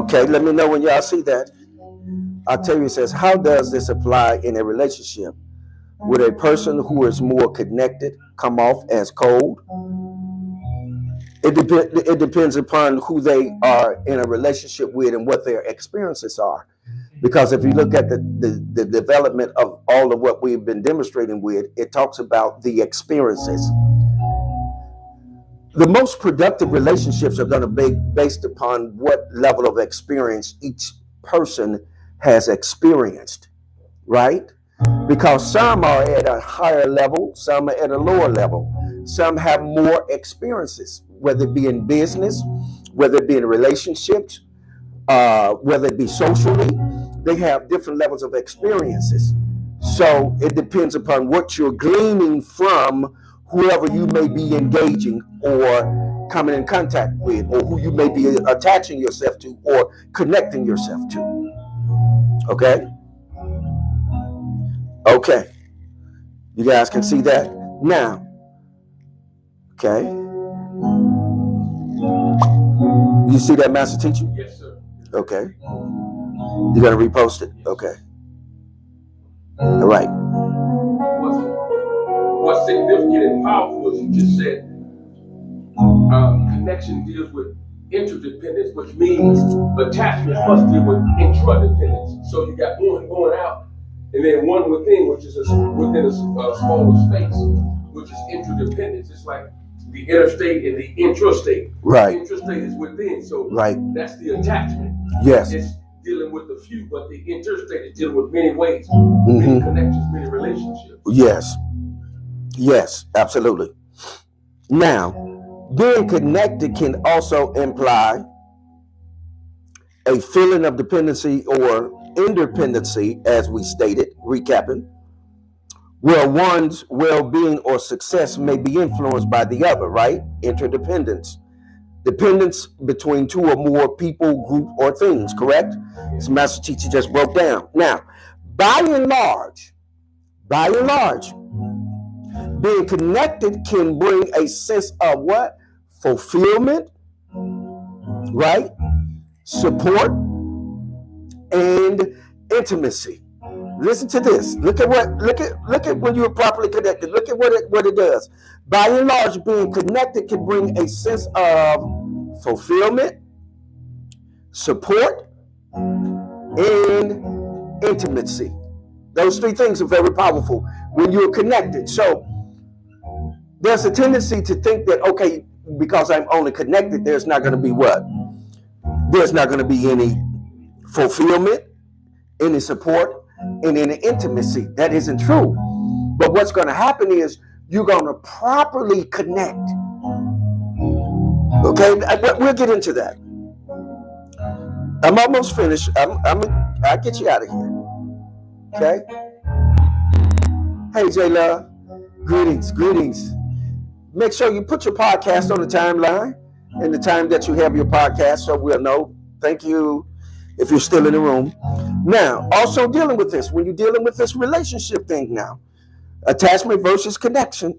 Okay, let me know when y'all see that. I'll tell you, it says, how does this apply in a relationship? Would a person who is more connected come off as cold? It depends upon who they are in a relationship with and what their experiences are. Because if you look at the development of all of what we've been demonstrating with, it talks about the experiences. The most productive relationships are going to be based upon what level of experience each person has experienced, right? Because some are at a higher level, some are at a lower level. Some have more experiences, whether it be in business, whether it be in relationships, whether it be socially. They have different levels of experiences. So it depends upon what you're gleaning from whoever you may be engaging or coming in contact with, or who you may be attaching yourself to or connecting yourself to. Okay? Okay. You guys can see that? Now, okay. You see that, Master Teacher? Yes, sir. Okay. You're going to repost it? Okay. All right. What's significant and powerful, as you just said, connection deals with interdependence, which means attachment must deal with intradependence. So you got one going out, and then one within, which is within a smaller space, which is interdependence. It's like the interstate and the intrastate. Right. The intrastate is within, so right. That's the attachment. Yes. It's dealing with the few, but the interstate is dealing with many ways, many connections, many relationships. Yes. Yes, absolutely. Now, being connected can also imply a feeling of dependency or interdependency, as we stated, recapping, where one's well-being or success may be influenced by the other, right? Interdependence. Dependence between two or more people, group, or things, correct? As Master Teacher just broke down. Now, by and large, being connected can bring a sense of what? Fulfillment, right? Support and intimacy. Listen to this. Look at when you're properly connected. Look at what it does. By and large, being connected can bring a sense of fulfillment, support, and intimacy. Those three things are very powerful when you're connected. So there's a tendency to think that, okay, because I'm only connected, there's not going to be what? There's not going to be any fulfillment, any support, and any intimacy. That isn't true. But what's going to happen is you're going to properly connect. Okay, we'll get into that. I'm almost finished. I'll get you out of here. Okay? Hey, J-Love. Greetings. Make sure you put your podcast on the timeline and the time that you have your podcast so we'll know. Thank you if you're still in the room. Now, also dealing with this, when you're dealing with this relationship thing now, attachment versus connection,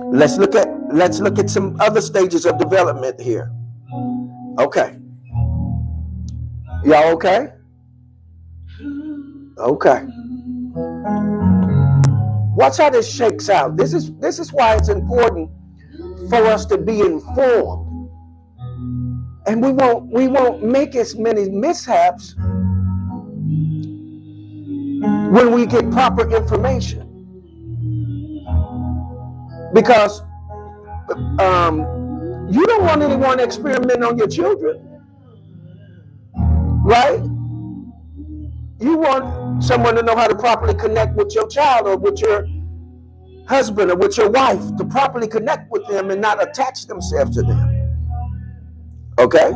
let's look at some other stages of development here. Okay. Y'all okay? Okay. Watch how this shakes out. This is why it's important for us to be informed. And we won't make as many mishaps when we get proper information. Because you don't want anyone experimenting on your children. Right? You want someone to know how to properly connect with your child or with your husband or with your wife, to properly connect with them and not attach themselves to them. Okay?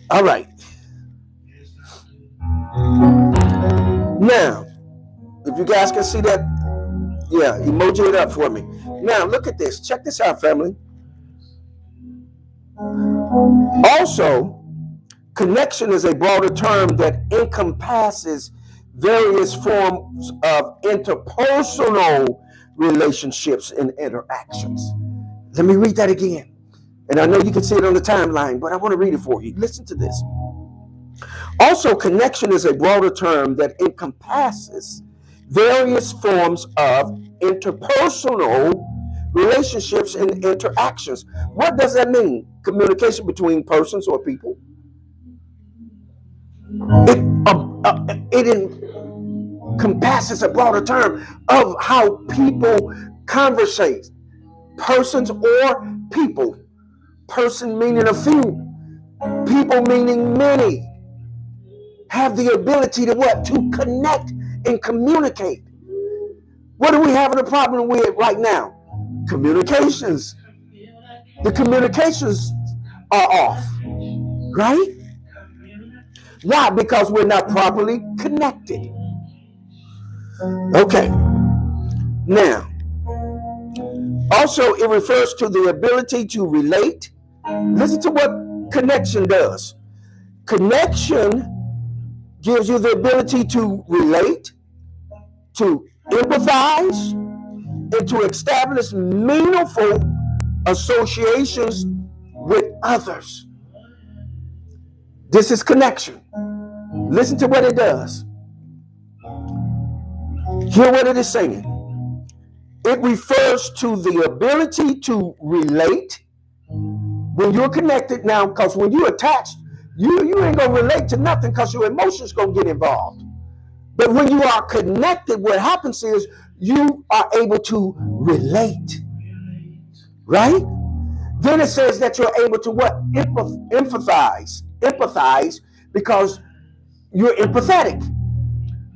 All right. Now, if you guys can see that, yeah, emoji it up for me. Now, look at this. Check this out, family. Also, connection is a broader term that encompasses various forms of interpersonal relationships and interactions. Let me read that again. And I know you can see it on the timeline, but I want to read it for you. Listen to this. Also, connection is a broader term that encompasses various forms of interpersonal relationships and interactions. What does that mean? Communication between persons or people. It encompasses a broader term of how people conversate. Persons or people. Person meaning a few. People meaning many. Have the ability to what? To connect and communicate. What are we having a problem with right now? Communications. The communications are off, right? Why? Because we're not properly connected. Okay. Now, also it refers to the ability to relate. Listen to what connection does. Connection gives you the ability to relate, to empathize, and to establish meaningful associations with others. This is connection. Listen to what it does. Hear what it is saying. It refers to the ability to relate when you're connected now, because when you're attached, you ain't gonna relate to nothing because your emotions gonna get involved. But when you are connected, what happens is you are able to relate, right? Then it says that you're able to what? Empathize, because you're empathetic.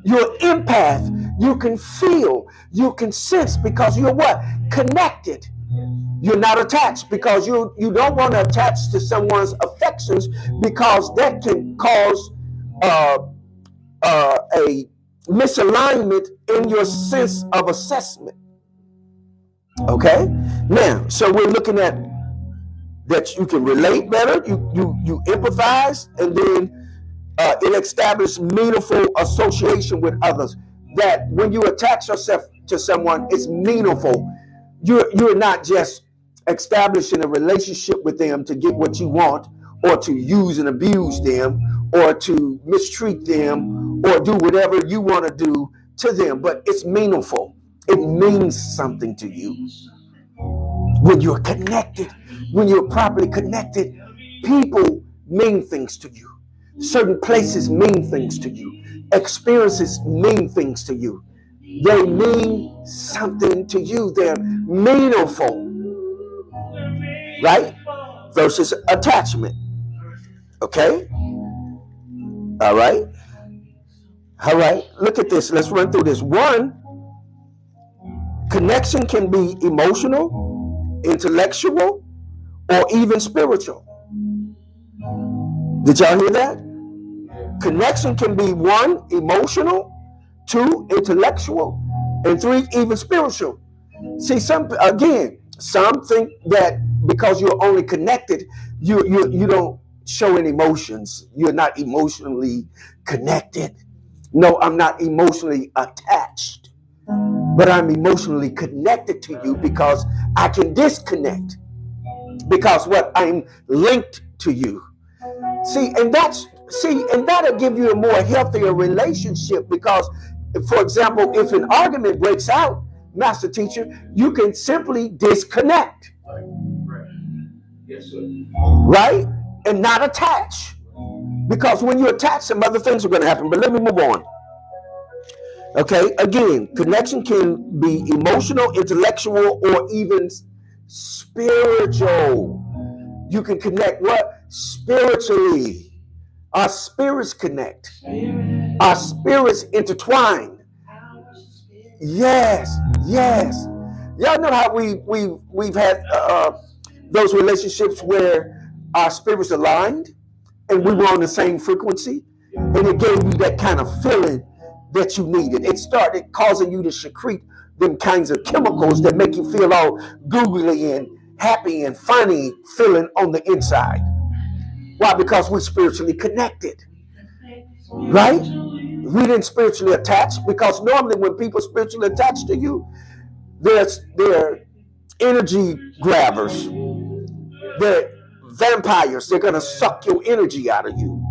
You're empath. You can feel, you can sense because you're what? Connected. You're not attached because you don't want to attach to someone's affections because that can cause a misalignment in your sense of assessment. Okay? Now, so we're looking at that you can relate better, you empathize, and then it establishes meaningful association with others. That when you attach yourself to someone, it's meaningful. You're not just establishing a relationship with them to get what you want, or to use and abuse them, or to mistreat them, or do whatever you want to do to them, but it's meaningful. It means something to you. When you're connected, when you're properly connected, people mean things to you. Certain places mean things to you. Experiences mean things to you. They mean something to you. They're meaningful, right? Versus attachment. Okay? All right? All right. Look at this. Let's run through this. One, connection can be emotional, intellectual, or even spiritual. Did y'all hear that? Connection can be 1, emotional, 2, intellectual, and 3, even spiritual. See, some think that because you're only connected, you don't show any emotions. You're not emotionally connected. No, I'm not emotionally attached, but I'm emotionally connected to you because I can disconnect. Because what? I'm linked to you. And that'll give you a more healthier relationship because, for example, if an argument breaks out, master teacher, you can simply disconnect. Yes, sir. Right? And not attach. Because when you attach, some other things are going to happen. But let me move on. Okay, again, connection can be emotional, intellectual, or even spiritual. You can connect what? Spiritually. Our spirits connect. Our spirits intertwine. Yes. Y'all know how we've had those relationships where our spirits aligned and we were on the same frequency, and it gave you that kind of feeling that you needed. It started causing you to secrete them kinds of chemicals that make you feel all googly and happy and funny feeling on the inside. Why? Because we're spiritually connected, right? We didn't spiritually attach, because normally when people spiritually attach to you, they're energy grabbers. They're vampires. They're going to suck your energy out of you.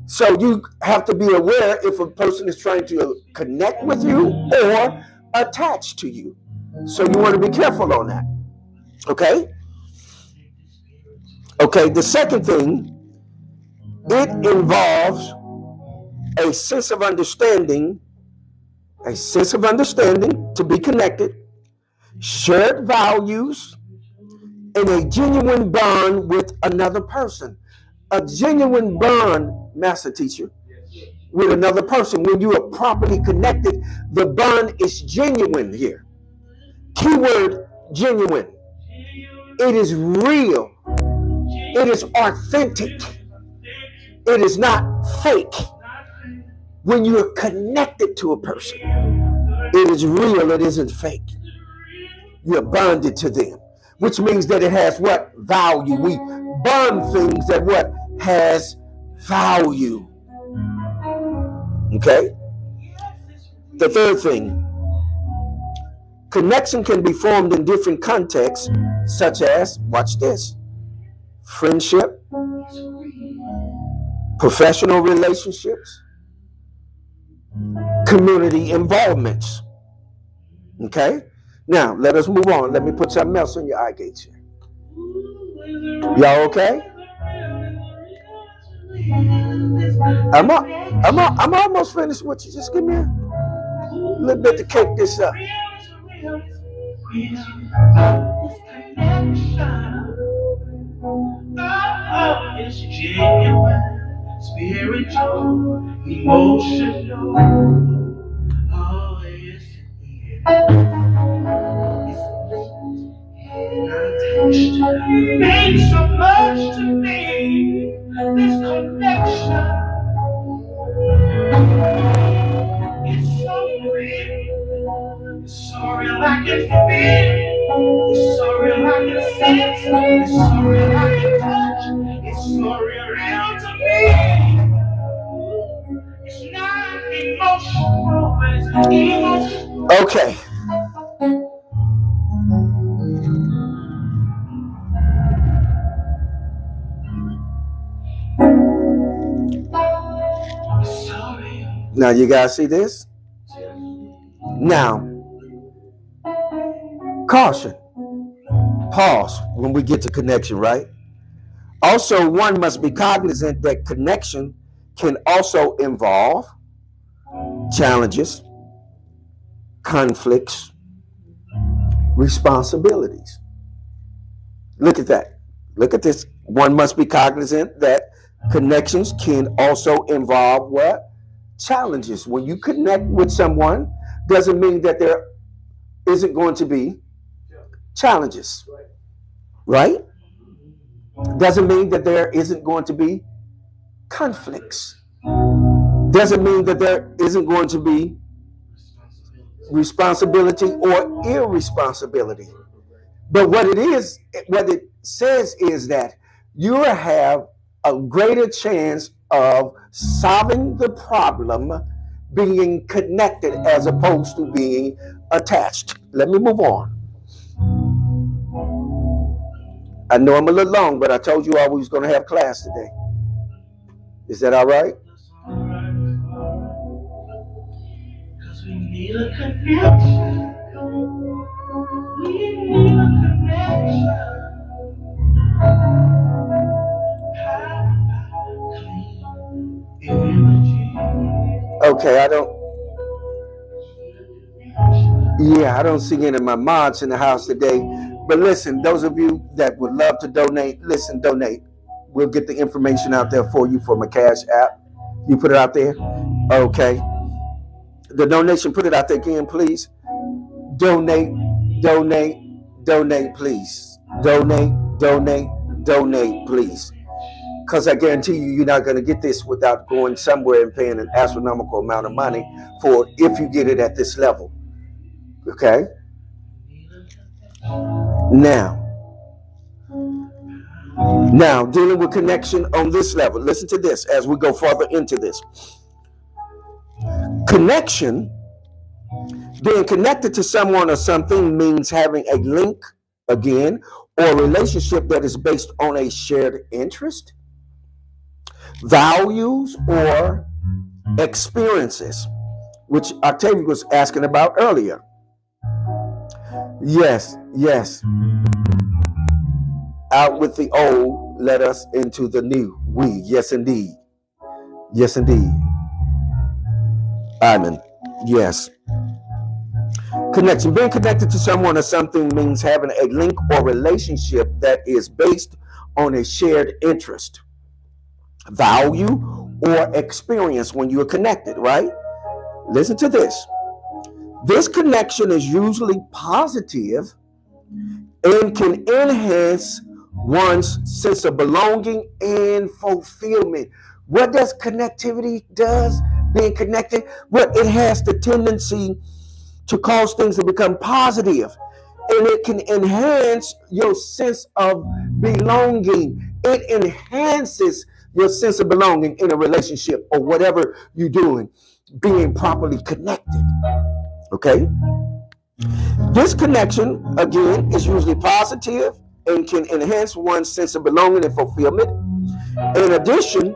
So you have to be aware if a person is trying to connect with you or attach to you. So you want to be careful on that. Okay? Okay, the second thing, it involves a sense of understanding to be connected, shared values, and a genuine bond with another person. A genuine bond, master teacher, with another person. When you are properly connected, the bond is genuine here. Keyword genuine. It is real. It is authentic. It is not fake. When you are connected to a person, it is real. It isn't fake. You're bonded to them, which means that it has what? Value. We bond things that what? Has value. Okay? The third thing, connection can be formed in different contexts, such as, watch this, friendship, professional relationships, community involvements. Okay? Now, let us move on. Let me put something else on your eye gates here. Y'all okay? I'm almost finished. What you just give me a little bit to cake this up. It's genuine, spiritual, emotional. Oh, yes, it means so much to me. This connection, it's so real. It's so real I can feel. It's so real I can sense. It's so real I can touch. It's so real to me. It's not emotional, but it's emotional. Okay. Now you guys see this? Now, caution. Pause when we get to connection, right? Also, one must be cognizant that connection can also involve challenges, conflicts, responsibilities. Look at that. Look at this. One must be cognizant that connections can also involve what? Challenges. When you connect with someone, doesn't mean that there isn't going to be challenges, right? Doesn't mean that there isn't going to be conflicts. Doesn't mean that there isn't going to be responsibility or irresponsibility. But what it says is that you have a greater chance of solving the problem being connected as opposed to being attached. Let me move on. I know I'm a little long, but I told you I was going to have class today. Is that all right? Because we need a connection. We need a connection. Okay, I don't see any of my mods in the house today. But listen, those of you that would love to donate, listen, donate. We'll get the information out there for you for my Cash App. You put it out there? Okay. The donation, put it out there again, please. Donate, please. Donate, please. Because I guarantee you, you're not going to get this without going somewhere and paying an astronomical amount of money for it if you get it at this level. Okay? Now, dealing with connection on this level. Listen to this as we go further into this. Connection, being connected to someone or something, means having a link again, or a relationship that is based on a shared interest, values, or experiences, which Octavia was asking about earlier. Yes, yes. Out with the old, let us into the new. We, yes, indeed. Yes, indeed. Iman, yes. Connection. Being connected to someone or something means having a link or relationship that is based on a shared interest, value, or experience when you are connected, right? Listen to this. This connection is usually positive and can enhance one's sense of belonging and fulfillment. What does connectivity does? Being connected, well, it has the tendency to cause things to become positive, and it can enhance your sense of belonging. It enhances your sense of belonging in a relationship or whatever you're doing, being properly connected. Okay? This connection, again, is usually positive and can enhance one's sense of belonging and fulfillment. In addition,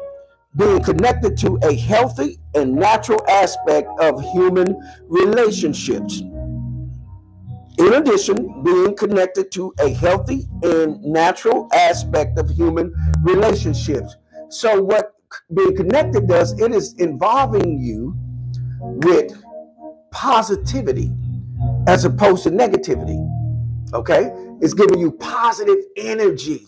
being connected to a healthy and natural aspect of human relationships. In addition, being connected to a healthy and natural aspect of human relationships. So, what being connected does, it is involving you with positivity as opposed to negativity. Okay? It's giving you positive energy.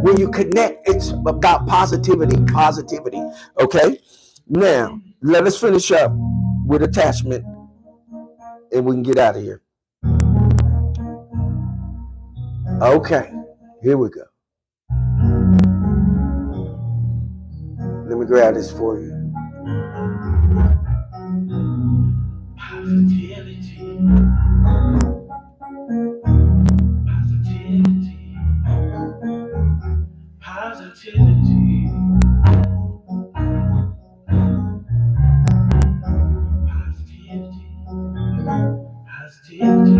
When you connect, it's about positivity. Positivity. Okay? Now, let us finish up with attachment and we can get out of here. Okay, here we go. Let me grab this for you. Positivity. Positivity. Positivity. Positivity.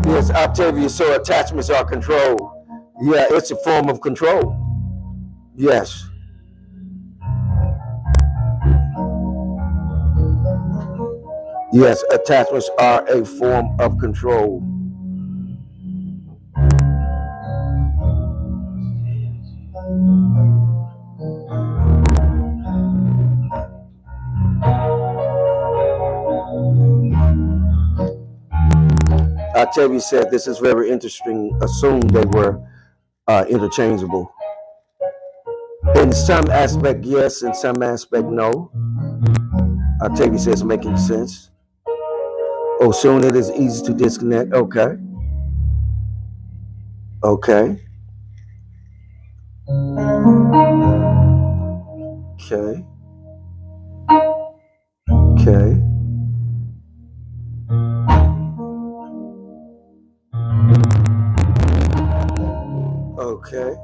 Yes, Octavia, so attachments are control. Yeah, it's a form of control. Yes. Yes, attachments are a form of control. Octavia said this is very interesting. Assume they were interchangeable. In some aspect, yes. In some aspect, no. Octavia says making sense. Oh, soon it is easy to disconnect. Okay. Okay. Okay. Okay. Okay.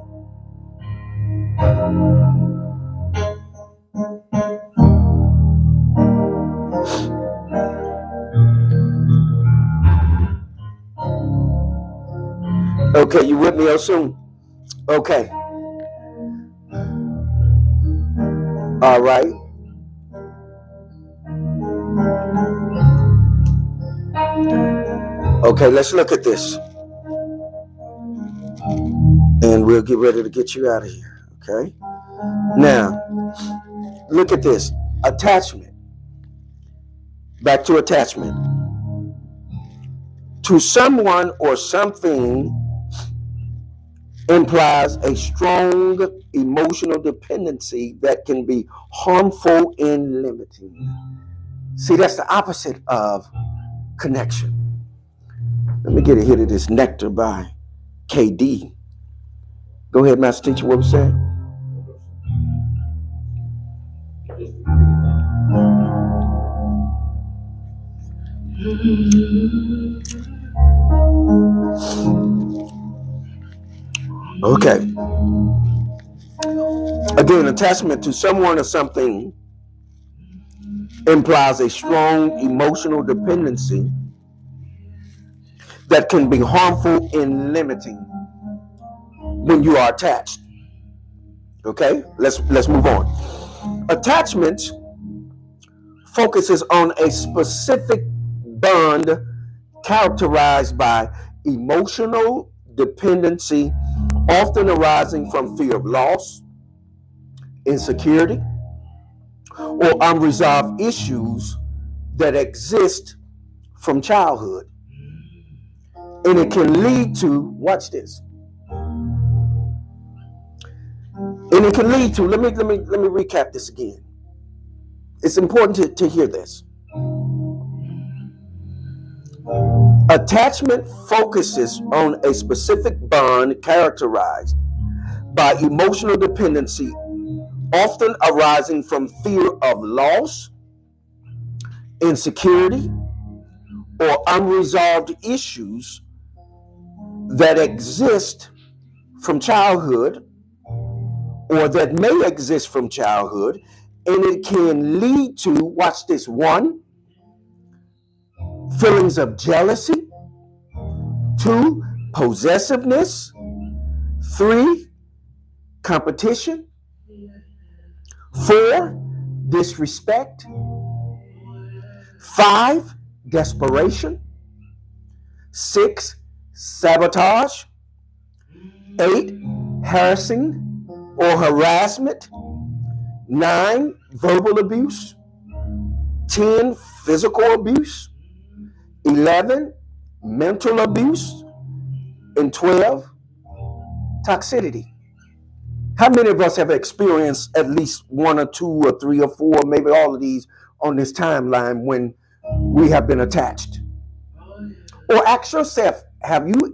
Okay, you with me, Osun? Okay. All right. Okay, let's look at this. And we'll get ready to get you out of here. Okay. Now, look at this. Attachment. Back to attachment. To someone or something implies a strong emotional dependency that can be harmful and limiting. See, that's the opposite of connection. Let me get a hit of this nectar by KD. Go ahead, Master Teacher, what was saying? Okay. Again, attachment to someone or something implies a strong emotional dependency that can be harmful and limiting when you are attached. Okay, let's move on. Attachment focuses on a specific bond characterized by emotional dependency, often arising from fear of loss, insecurity, or unresolved issues that exist from childhood. And it can lead to, watch this. And it can lead to, let me recap this again. It's important to hear this. Attachment focuses on a specific bond characterized by emotional dependency, often arising from fear of loss, insecurity, or unresolved issues that exist from childhood or that may exist from childhood, and it can lead to, watch this, 1, feelings of jealousy, 2, possessiveness, 3, competition, 4, disrespect, 5, desperation, 6, sabotage, 8, harassing or harassment, 9, verbal abuse, 10, physical abuse, 11, mental abuse, and 12, toxicity. How many of us have experienced at least 1 or 2 or 3 or 4, maybe all of these on this timeline when we have been attached? Or ask yourself, have you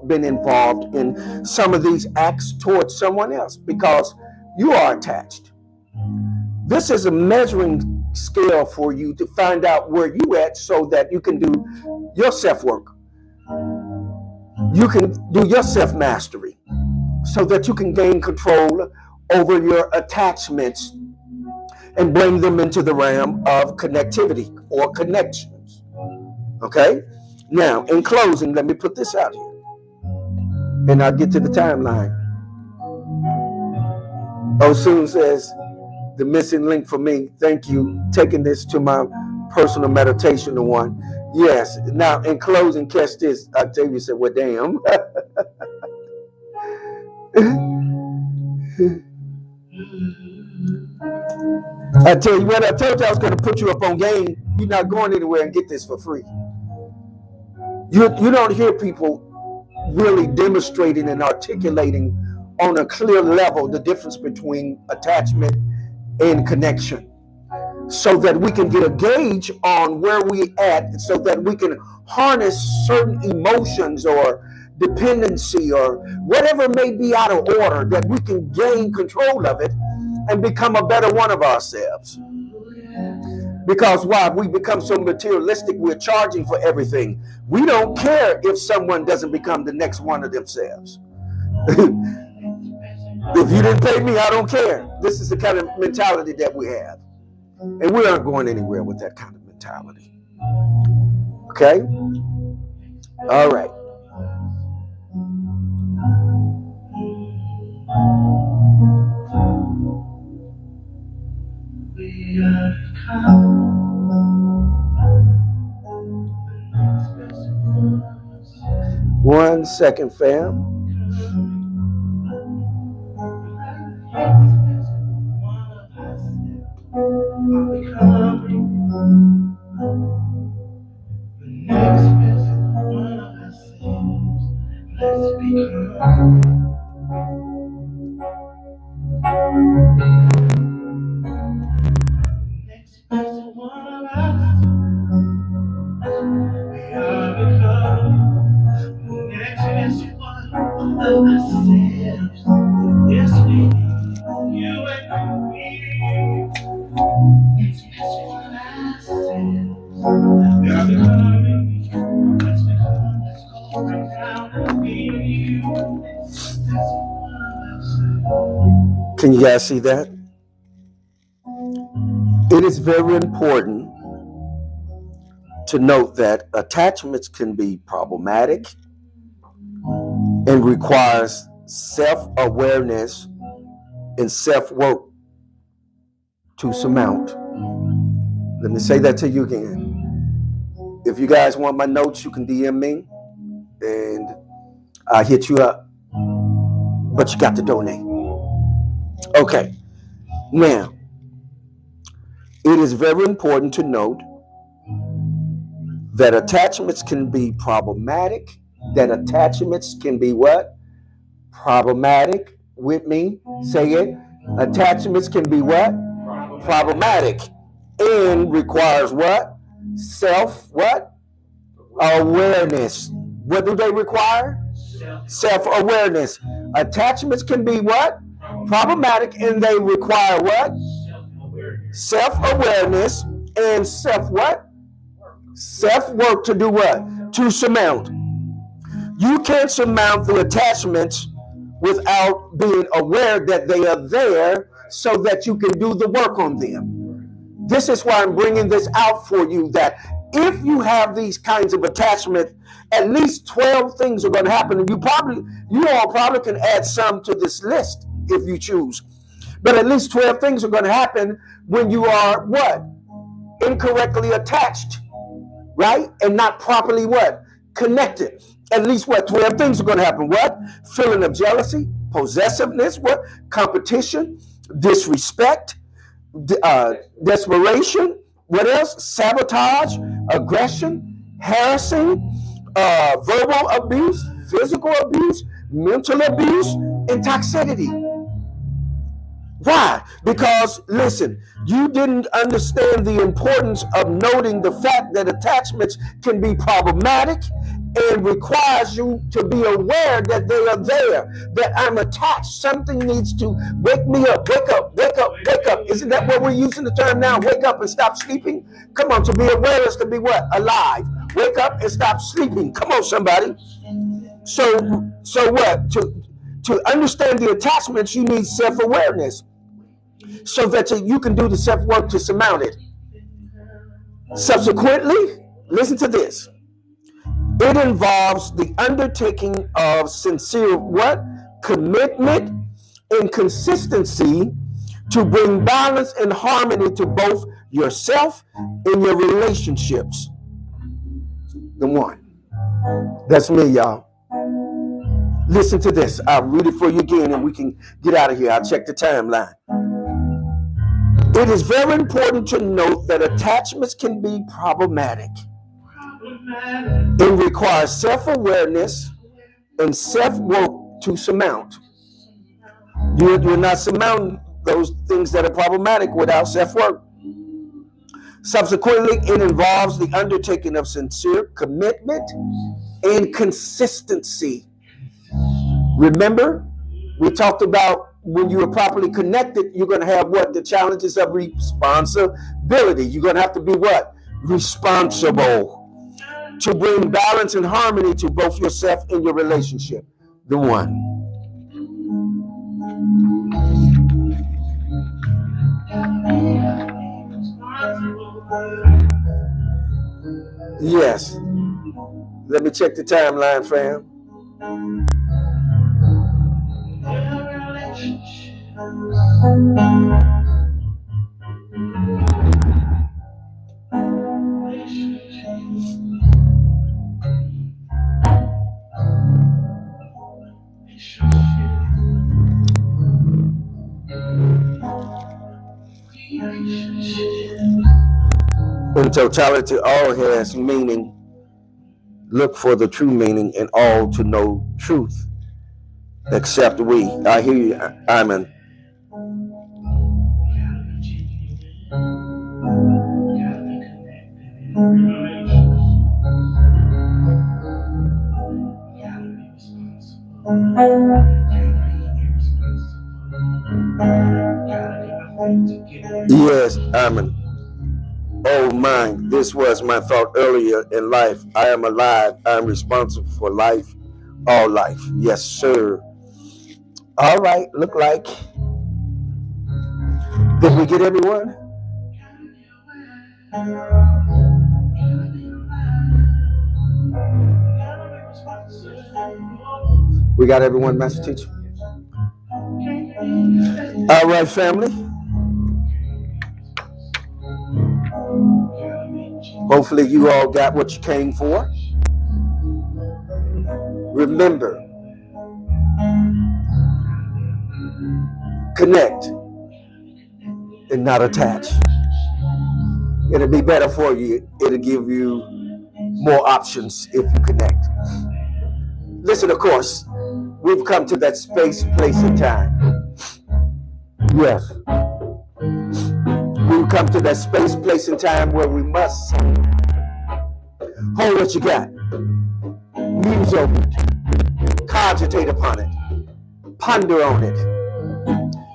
been involved in some of these acts towards someone else because you are attached? This is a measuring scale for you to find out where you at so that you can do your self-work. You can do your self-mastery so that you can gain control over your attachments and bring them into the realm of connectivity or connections. Okay? Now, in closing, let me put this out here. And I'll get to the timeline. Osun says, the missing link for me. Thank you. Taking this to my personal meditation one. Yes. Now, in closing, catch this. Octavia said, well, damn. I tell you what, I told you I was going to put you up on game. You're not going anywhere and get this for free. You don't hear people really demonstrating and articulating on a clear level the difference between attachment and connection, so that we can get a gauge on where we at, so that we can harness certain emotions or dependency or whatever may be out of order, that we can gain control of it and become a better one of ourselves. Because why? We become so materialistic, we're charging for everything. We don't care if someone doesn't become the next one of themselves. If you didn't pay me, I don't care. This is the kind of mentality that we have. And we aren't going anywhere with that kind of mentality. Okay? All right. We are come. 1 second, fam. of ourselves. Yes, we need you and me. It's missing ourselves. We are becoming. Let's become. Let's go right now and be you. Can you guys see that? It is very important to note that attachments can be problematic and requires self-awareness and self-work to surmount. Let me say that to you again. If you guys want my notes, you can DM me and I'll hit you up. But you got to donate. Okay. Now, it is very important to note that attachments can be problematic. That attachments can be what? Problematic. With me, say it. Attachments can be what? Problematic. And requires what? What? Awareness. What do they require? Self-awareness. Attachments can be what? Problematic, and they require what? Self-awareness and self-what? Self-work to do what? To surmount. You can't surmount the attachments without being aware that they are there so that you can do the work on them. This is why I'm bringing this out for you, that if you have these kinds of attachment, at least 12 things are going to happen. And you all probably can add some to this list if you choose. But at least 12 things are going to happen when you are what? Incorrectly attached, right? And not properly what? Connected. At least what? 12 things are going to happen. What? Feeling of jealousy, possessiveness, what? Competition, disrespect, desperation, what else? Sabotage, aggression, harassing, verbal abuse, physical abuse, mental abuse, and toxicity. Why? Because, listen, you didn't understand the importance of noting the fact that attachments can be problematic and requires you to be aware that they are there, that I'm attached. Something needs to wake me up, wake up, wake up, wake up. Isn't that what we're using the term now? Wake up and stop sleeping? Come on, to be aware is to be what? Alive. Wake up and stop sleeping. Come on, somebody. So what? To understand the attachments, you need self-awareness so that you can do the self-work to surmount it. Subsequently, listen to this. It involves the undertaking of sincere what? Commitment and consistency to bring balance and harmony to both yourself and your relationships. The one. That's me, y'all. Listen to this. I'll read it for you again and we can get out of here. I'll check the timeline. It is very important to note that attachments can be problematic. It requires self-awareness and self-work to surmount. You're not surmounting those things that are problematic without self-work. Subsequently, it involves the undertaking of sincere commitment and consistency. Remember, we talked about when you are properly connected, you're going to have what? The challenges of responsibility. You're going to have to be what? Responsible to bring balance and harmony to both yourself and your relationship. The one. Yes. Let me check the timeline, fam. In totality, all has meaning. Look for the true meaning in all to know truth. Except we. I hear you, Iman. Yes, Amen. Oh, mine. This was my thought earlier in life. I am alive. I am responsible for life, all life. Yes, sir. All right. Look like. Did we get everyone? We got everyone, Master Teacher? All right, family. Hopefully you all got what you came for. Remember, connect and not attach. It'll be better for you. It'll give you more options if you connect. Listen, of course, we've come to that space, place, and time. Yes. We've come to that space, place, and time where we must hold what you got. Muse over it. Cogitate upon it. Ponder on it.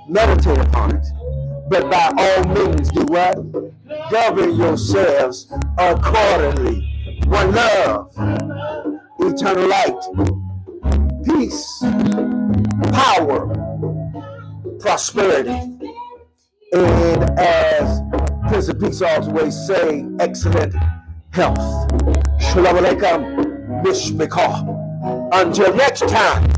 Meditate upon it. But by all means, do what? Govern yourselves accordingly. One love, eternal light, peace, power, prosperity, and as Prince of Peace always say, excellent health. Shalom Aleichem, Mishmikah. Until next time.